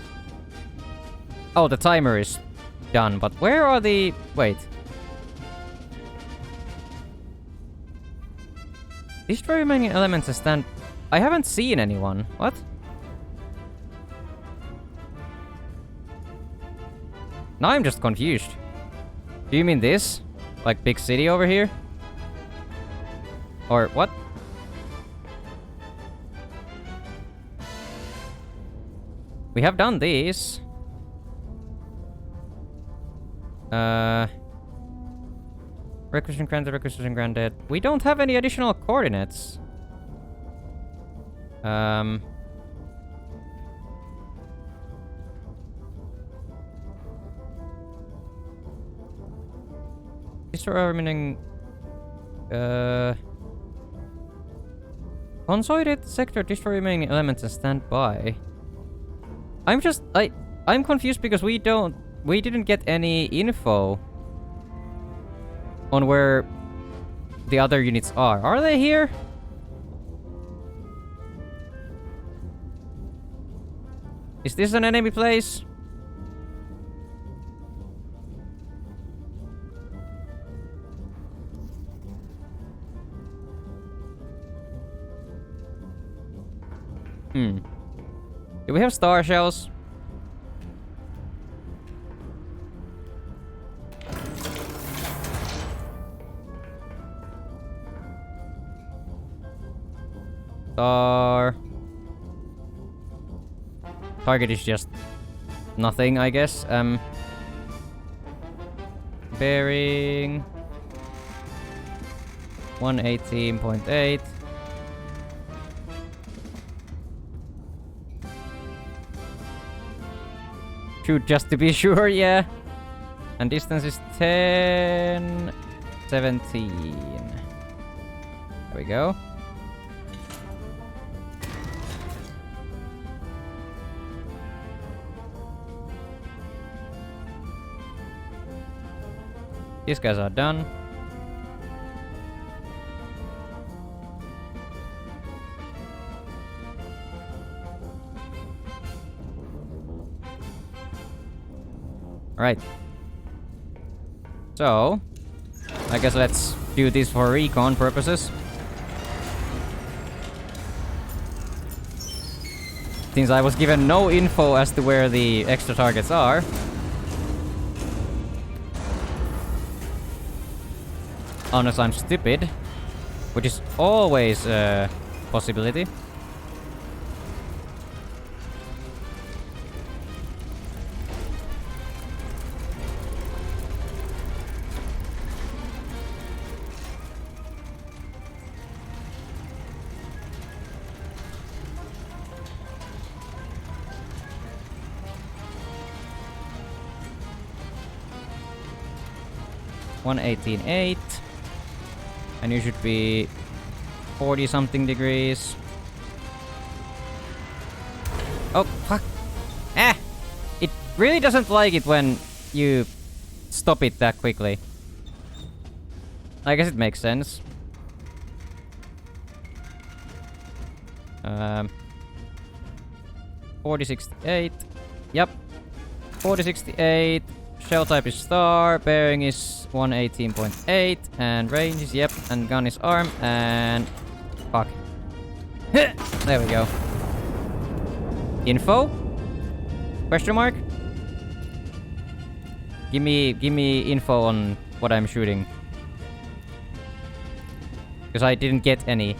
Oh, the timer is done, but where are the... Wait. Destroy remaining elements and stand... I haven't seen anyone. What? Now I'm just confused. Do you mean this? Like big city over here? Or what? We have done these. Requisition granted, requisition granted. We don't have any additional coordinates. Destroy remaining... Consolidate the sector, destroy remaining elements and stand by. I'm confused because we didn't get any info on where the other units are. Are they here? Is this an enemy place? Do we have star shells? star. Target is just nothing, I guess. Bearing 118.8. Shoot just to be sure, yeah. And distance is 10, 17. There we go. These guys are done. Alright. So, I guess let's do this for recon purposes. Since I was given no info as to where the extra targets are. Unless I'm stupid, which is always a possibility. $118.8. And you should be 40 something degrees. Oh, fuck. Ah! It really doesn't like it when you stop it that quickly. I guess it makes sense. 4068. Yep. 4068. Shell type is star. Bearing is 118.8. And range is yep. And gun is arm. And fuck. There we go. Info? Question mark? Give me info on what I'm shooting. Because I didn't get any.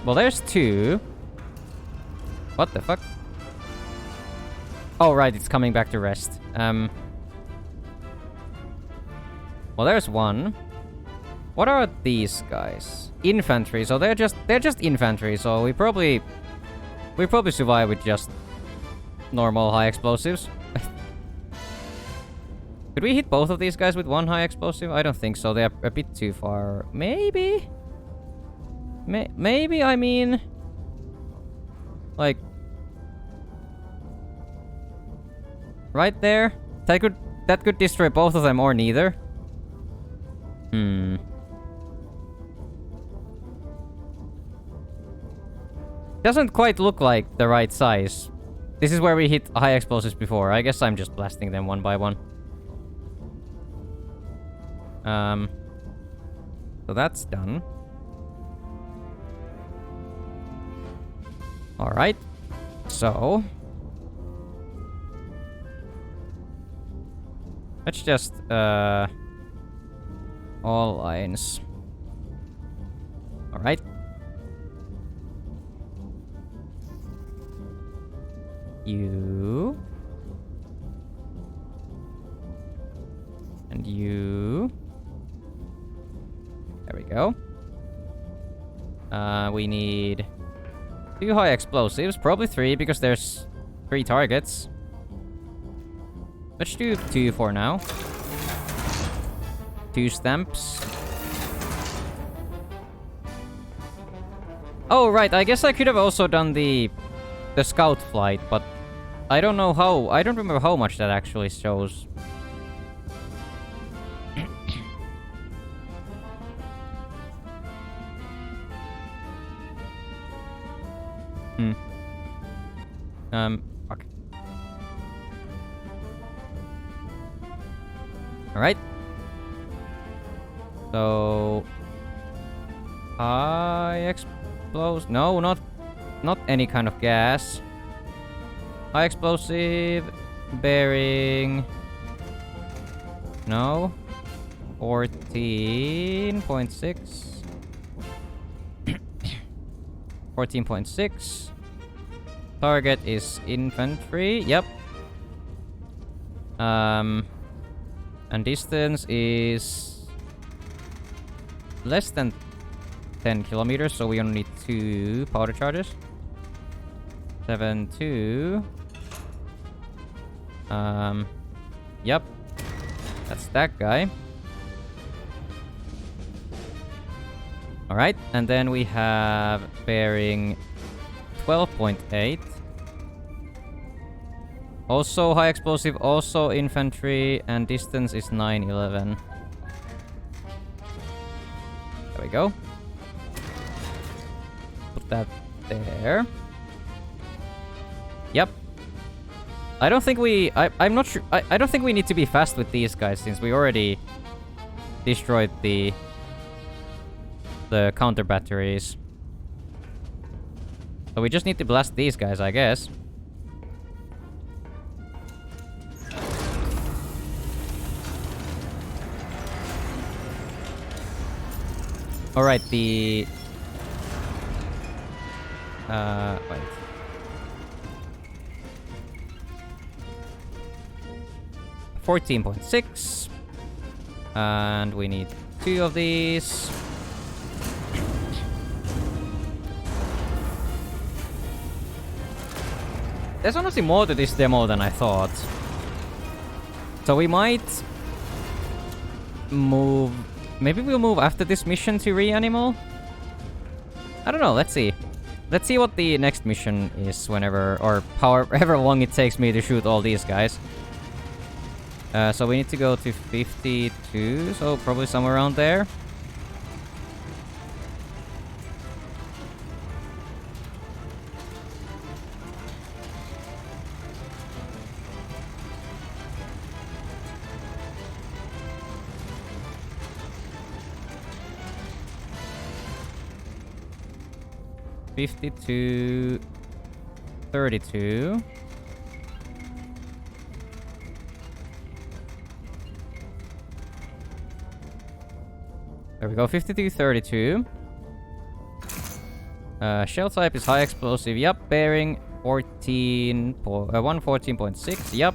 Well, there's two. What the fuck? Oh, right, it's coming back to rest. Well, there's one. What are these guys? Infantry. So they're just infantry. So we probably survive with just normal high explosives. Could we hit both of these guys with one high explosive? I don't think so. They're a bit too far. Maybe. Maybe, I mean... Like... Right there? That could destroy both of them or neither. Doesn't quite look like the right size. This is where we hit high explosives before. I guess I'm just blasting them one by one. So that's done. Alright. So... Let's just, all lines. Alright. You... And you... There we go. We need... 2 high explosives, probably 3 because there's 3 targets. Let's do 2 for now. 2 stamps. Oh, right, I guess I could have also done the scout flight, but I don't know how. I don't remember how much that actually shows. Fuck. Alright. So... explosive. No, not any kind of gas. High explosive. Bearing. No. 14.6. 14.6. Target is infantry. Yep. And distance is less than 10 kilometers, so we only need 2 powder charges. 7-2. Yep. That's that guy. Alright, and then we have bearing 12.8. Also high explosive, also infantry, and distance is 9-11. There we go. Put that there. Yep. I don't think we... I'm not sure... I don't think we need to be fast with these guys, since we already destroyed the counter batteries. So we just need to blast these guys, I guess. Alright, the... wait. $14.6. And we need 2 of these. There's honestly more to this demo than I thought. So we might move... Maybe we'll move after this mission to Reanimal? I don't know, let's see. Let's see what the next mission is whenever... Or however long it takes me to shoot all these guys. So we need to go to 52, so probably somewhere around there. $52, $32. There we go, 52, 32. Shell type is high explosive. Yep, bearing 114.6. Yep.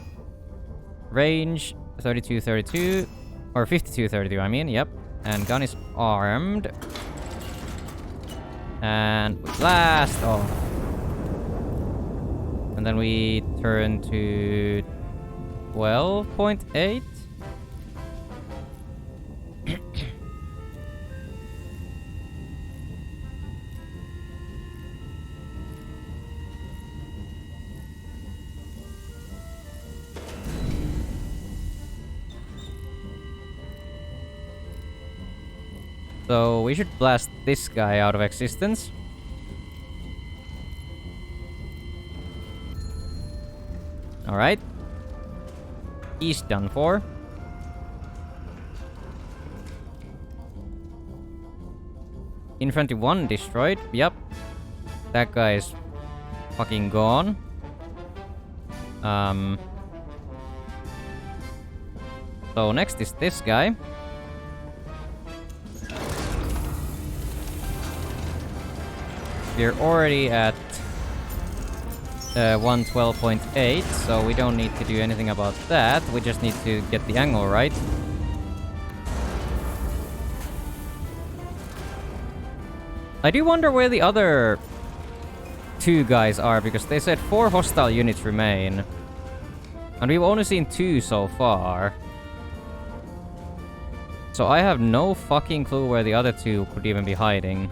Range 32, 32. Or 52, 32, I mean. Yep. And gun is armed. And we blast off. And then we turn to 12.8. So we should blast this guy out of existence. Alright. He's done for. Infantry 1 destroyed. Yep. That guy is fucking gone. So next is this guy. We're already at 112.8, so we don't need to do anything about that. We just need to get the angle right. I do wonder where the other 2 guys are, because they said 4 hostile units remain. And we've only seen 2 so far. So I have no fucking clue where the other 2 could even be hiding.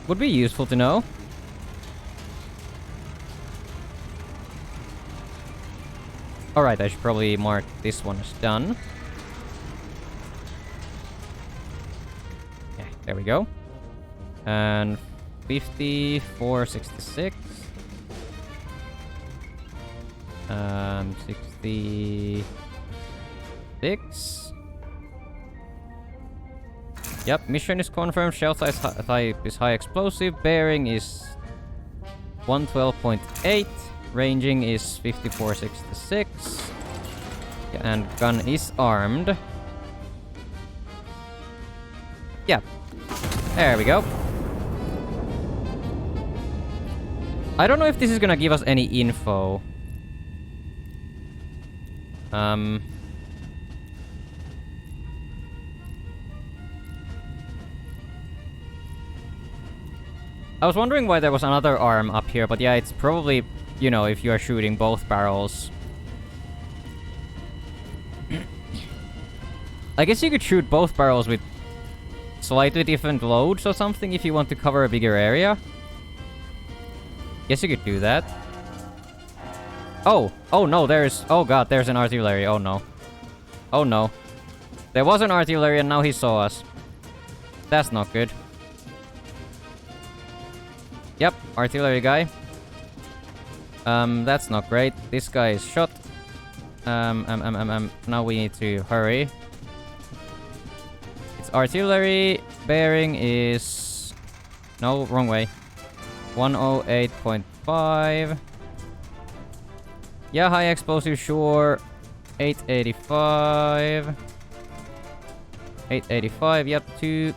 Would be useful to know. Alright, I should probably mark this one as done. Yeah, there we go. And 5466. 66. Yep, mission is confirmed. Shell type is high explosive. Bearing is 112.8. Ranging is 5466. Yeah, and gun is armed. Yeah. There we go. I don't know if this is gonna give us any info. I was wondering why there was another arm up here, but yeah, it's probably, you know, if you are shooting both barrels. I guess you could shoot both barrels with slightly different loads or something if you want to cover a bigger area. Guess you could do that. Oh! Oh no, there's... Oh god, there's an artillery. Oh no. Oh no. There was an artillery and now he saw us. That's not good. Yep, artillery guy. That's not great. This guy is shot. Now we need to hurry. It's artillery. Bearing is... No, wrong way. 108.5. Yeah, high explosive, sure. 885. 885, yep, 2.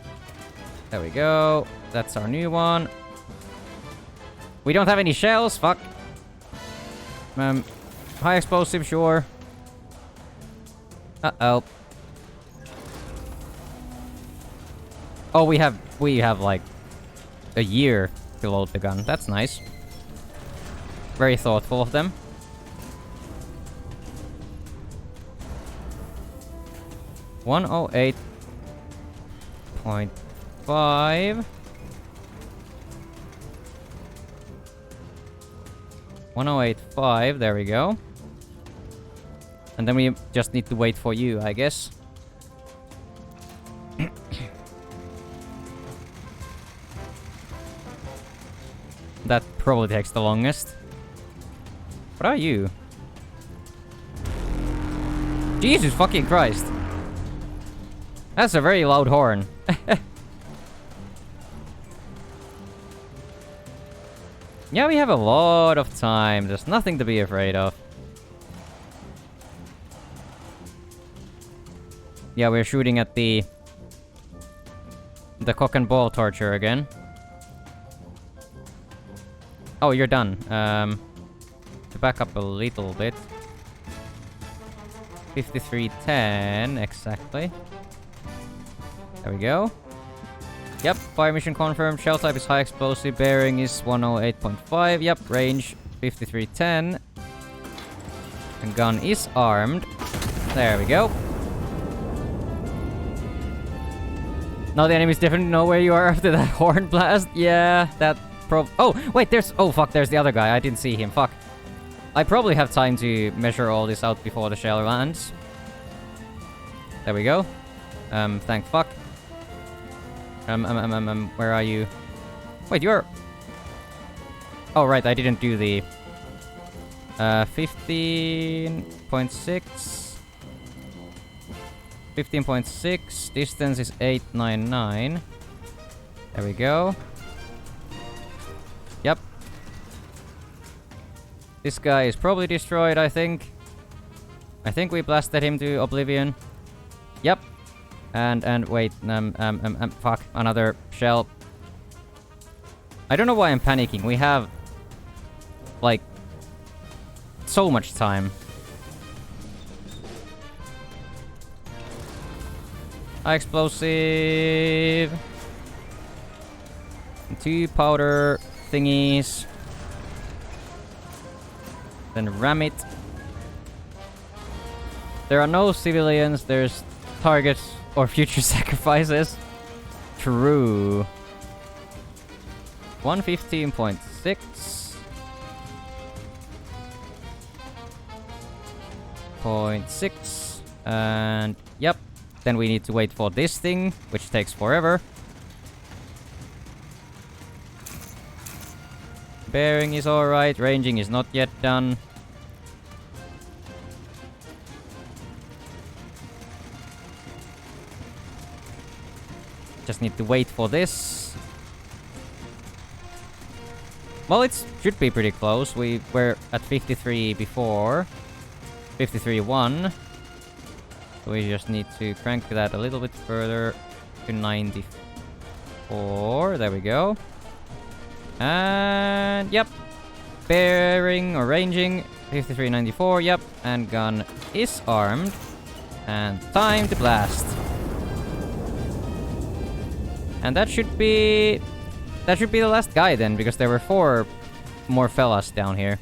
There we go. That's our new one. We don't have any shells, fuck. High explosive, sure. Uh-oh. Oh, we have like a year to load the gun. That's nice. Very thoughtful of them. .5. 1085, there we go. And then we just need to wait for you, I guess. That probably takes the longest. What are you? Jesus fucking Christ. That's a very loud horn. Yeah, we have a lot of time. There's nothing to be afraid of. Yeah, we're shooting at the cock and ball torture again. Oh, you're done. To back up a little bit. 5310, exactly. There we go. Yep, fire mission confirmed. Shell type is high explosive. Bearing is 108.5. Yep, range 5310. And gun is armed. There we go. Now the enemies definitely know where you are after that horn blast. Yeah, that oh, wait, there's... Oh, fuck, there's the other guy. I didn't see him. Fuck. I probably have time to measure all this out before the shell lands. There we go. Thank fuck. Where are you? Wait, you're... Oh, right, I didn't do the... 15.6... 15.6, distance is 899. There we go. Yep. This guy is probably destroyed, I think. I think we blasted him to oblivion. Yep. And wait, fuck, another shell. I don't know why I'm panicking. We have, like, so much time. High explosive. 2 powder thingies. Then ram it. There are no civilians, there's targets or future sacrifices. True. 115.6. 0.6. And yep. Then we need to wait for this thing, which takes forever. Bearing is alright. Ranging is not yet done. Just need to wait for this. Well, it should be pretty close. We were at 53 before. 53.1. So we just need to crank that a little bit further to 94. There we go. And yep. Bearing or ranging 53.94. Yep. And gun is armed. And time to blast. And that should be the last guy then, because there were 4 more fellas down here.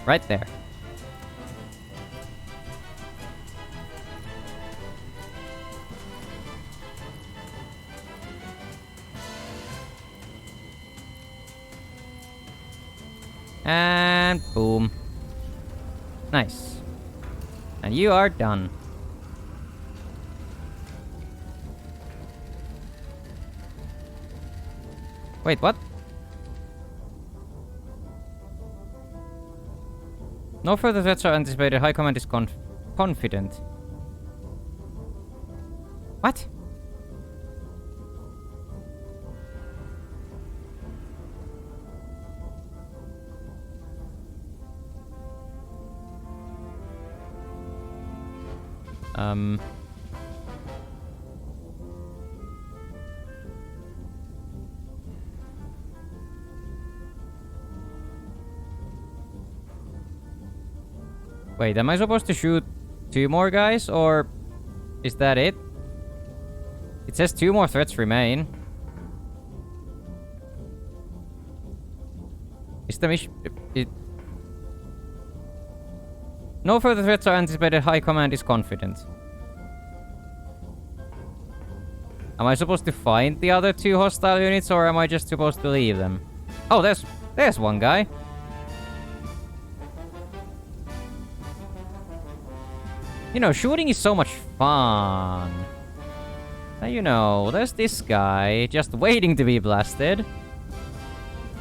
Right there. And boom. Nice. And you are done. Wait, what? No further threats are anticipated. High Command is confident. What? Wait, am I supposed to shoot 2 more guys, or is that it? It says 2 more threats remain. Is the mission... No further threats are anticipated. High Command is confident. Am I supposed to find the other 2 hostile units, or am I just supposed to leave them? Oh, there's one guy. You know, shooting is so much fun. You know, there's this guy just waiting to be blasted.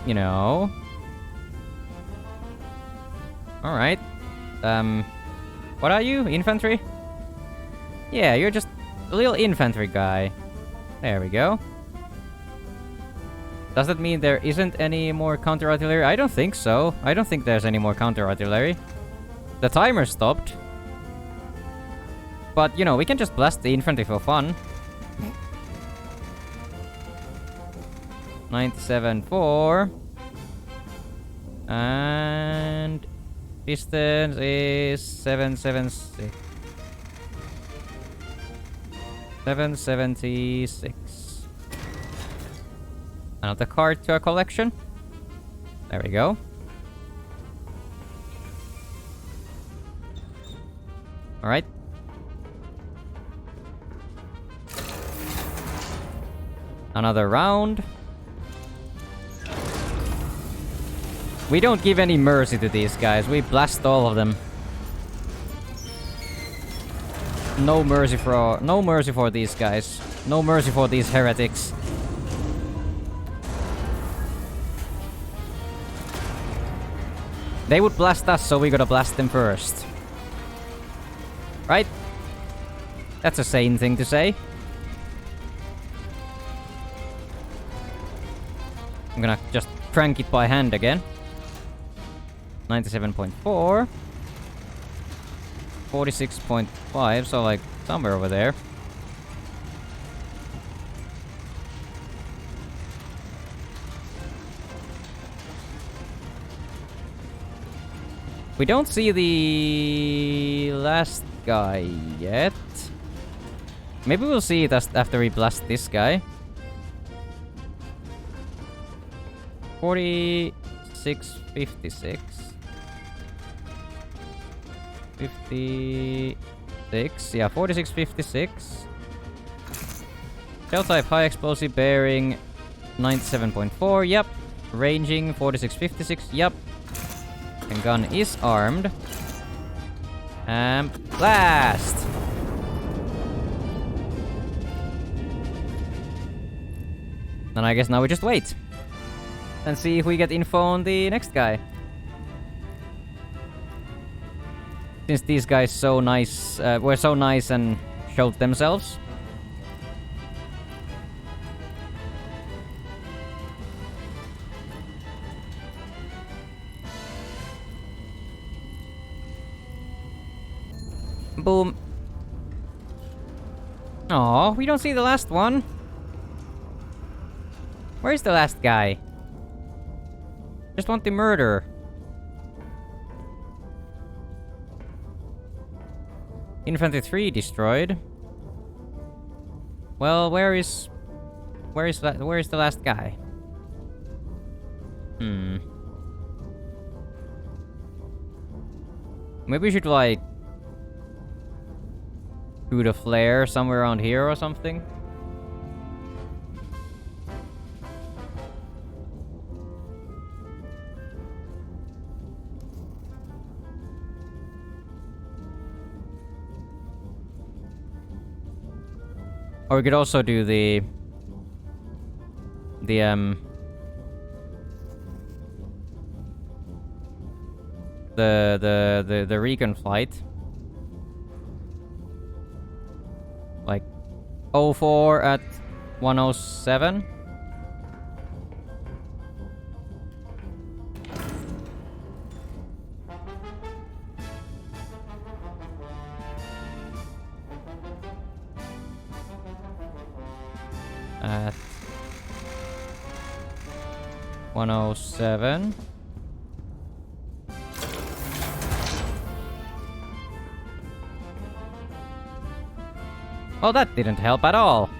You know. Alright. What are you? Infantry? Yeah, you're just a little infantry guy. There we go. Does that mean there isn't any more counter-artillery? I don't think so. I don't think there's any more counter-artillery. The timer stopped. But, you know, we can just blast the infantry for fun. 97.4. And... distance is 776. 776. Another card to our collection. There we go. Alright. Another round. We don't give any mercy to these guys. We blast all of them. No mercy for these guys. No mercy for these heretics. They would blast us, so we gotta blast them first. Right? That's a sane thing to say. I'm gonna just crank it by hand again. 97.4. 46.5, so like somewhere over there. We don't see the last guy yet. Maybe we'll see it after we blast this guy. 46.56. 56. Yeah, 46.56. Shell type high explosive bearing 97.4. Yep. Ranging 46.56. Yep. And gun is armed. Blast! And I guess now we just wait. And see if we get info on the next guy. Since these guys so nice, were so nice and showed themselves. Boom. Oh, we don't see the last one. Where's the last guy? Just want the murder. Infantry 3 destroyed. Well, where is the last guy? Maybe we should like shoot a flare somewhere around here or something. Or we could also do the recon flight. Like 04 at 107. At 107. Well, that didn't help at all.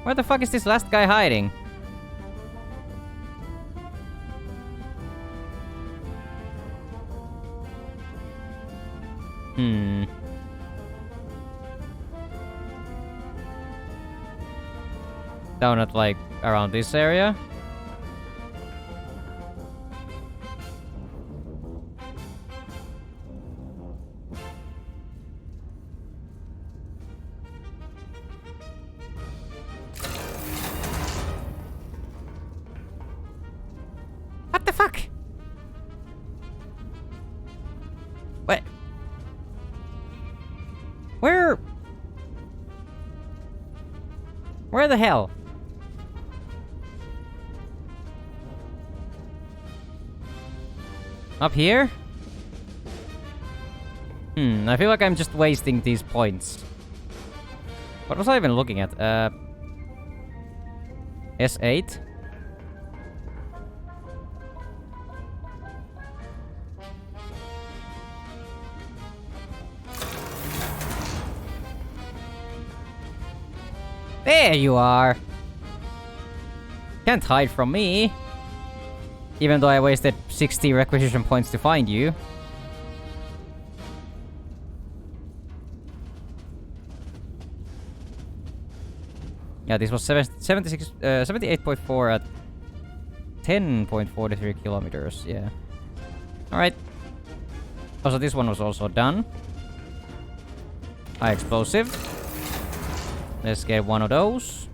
Where the fuck is this last guy hiding? Down at like around this area. What the fuck? What? Where the hell? Up here? I feel like I'm just wasting these points. What was I even looking at? S8? There you are! Can't hide from me. Even though I wasted 60 requisition points to find you. Yeah, this was 78.4 at 10.43 kilometers, yeah. Alright. Also, this one was also done. High explosive. Let's get one of those.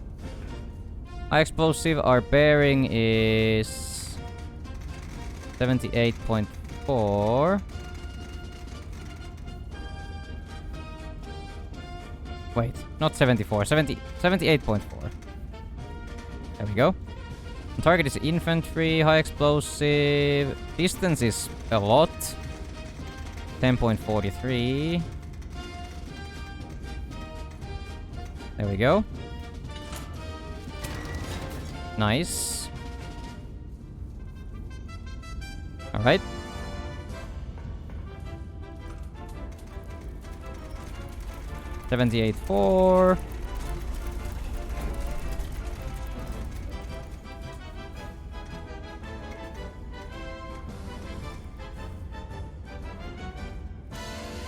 High explosive, our bearing is 78.4. Wait, not 74, 78.4. There we go. Target is infantry, high explosive. Distance is a lot. 10.43. There we go. Nice. Alright. $78.4.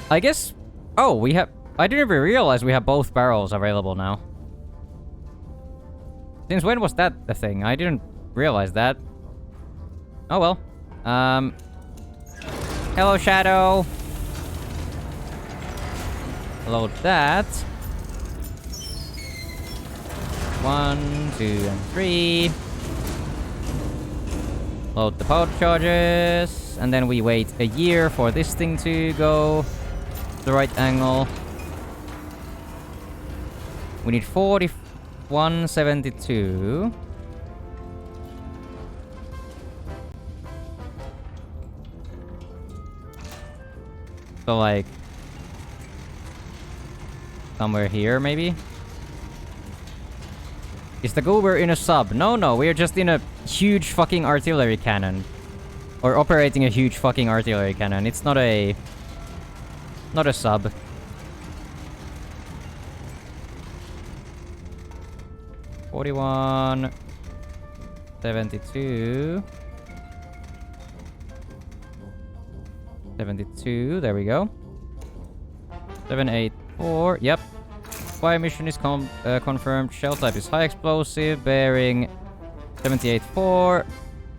I guess... Oh, we have... I didn't even realize we have both barrels available now. Since when was that a thing? I didn't realize that. Oh well. Hello, Shadow. Load that. 1, 2, and 3. Load the power charges. And then we wait a year for this thing to go the right angle. We need 4172. So like somewhere here maybe? Is the goober in a sub? No, we're just in a huge fucking artillery cannon. Or operating a huge fucking artillery cannon. It's not a sub. $41 72. 72, there we go. 784, yep. Fire mission is confirmed. Shell type is high explosive. Bearing 78.4.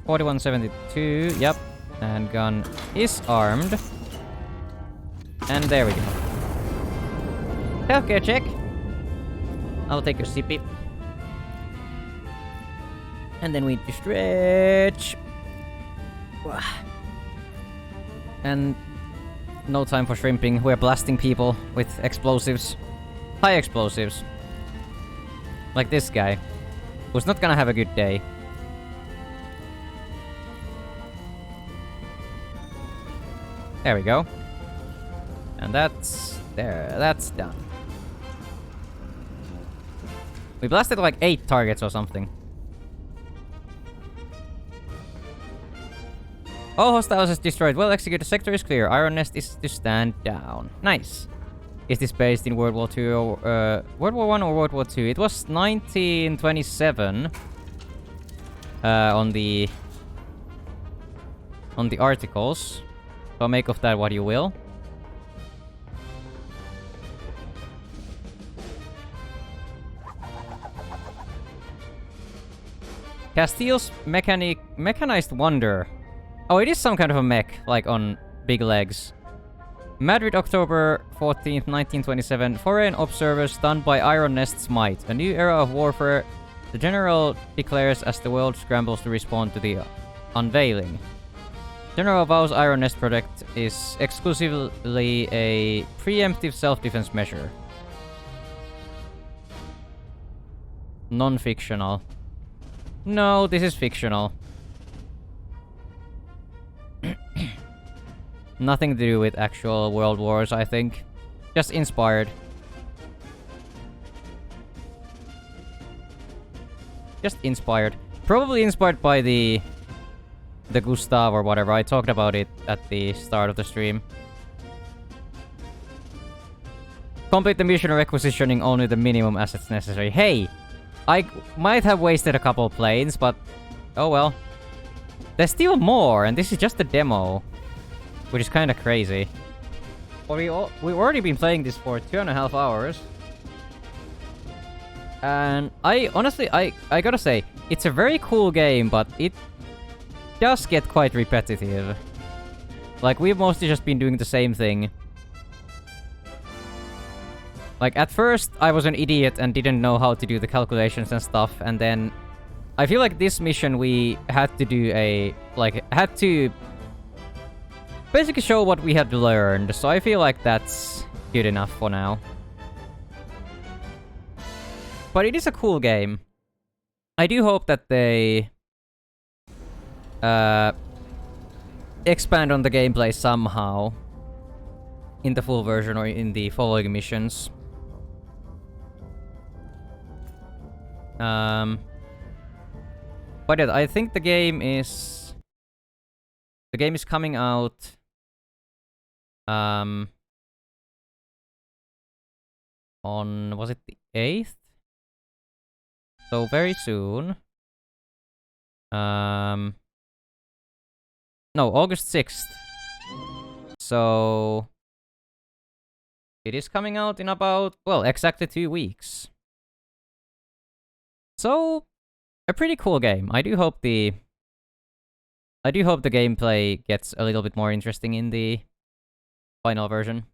4172, yep. And gun is armed. And there we go. Healthcare check. I'll take your CP. And then we stretch. And no time for shrimping. We're blasting people with explosives. High explosives. Like this guy. Who's not gonna have a good day. There we go. And that's... there. That's done. We blasted like 8 targets or something. All hostiles is destroyed. Well executed. Sector is clear. Iron Nest is to stand down. Nice. Is this based in World War II or World War I or World War II? It was 1927 on the articles. So make of that what you will. Castile's mechanized wonder. Oh, it is some kind of a mech, like on big legs. Madrid, October 14th, 1927. Foreign observers stunned by Iron Nest's might. A new era of warfare, the General declares as the world scrambles to respond to the unveiling. General vows Iron Nest project is exclusively a preemptive self-defense measure. Non-fictional. No, this is fictional. Nothing to do with actual world wars, I think. Just inspired. Just inspired. Probably inspired by the Gustav or whatever. I talked about it at the start of the stream. Complete the mission requisitioning only the minimum assets necessary. Hey! I might have wasted a couple planes, but... oh well. There's still more, and this is just a demo. Which is kinda crazy. Well, we've already been playing this for 2.5 hours. And I honestly, I gotta say, it's a very cool game, but it does get quite repetitive. Like, we've mostly just been doing the same thing. Like, at first, I was an idiot and didn't know how to do the calculations and stuff, and then... I feel like this mission we had to do a... like, had to... basically show what we had learned, so I feel like that's good enough for now. But it is a cool game. I do hope that they... expand on the gameplay somehow. In the full version or in the following missions. But yeah, I think the game is... the game is coming out... on... was it the 8th? So very soon. No, August 6th. So... it is coming out in about, well, exactly 2 weeks. So, a pretty cool game. I do hope the I do hope the gameplay gets a little bit more interesting in the final version.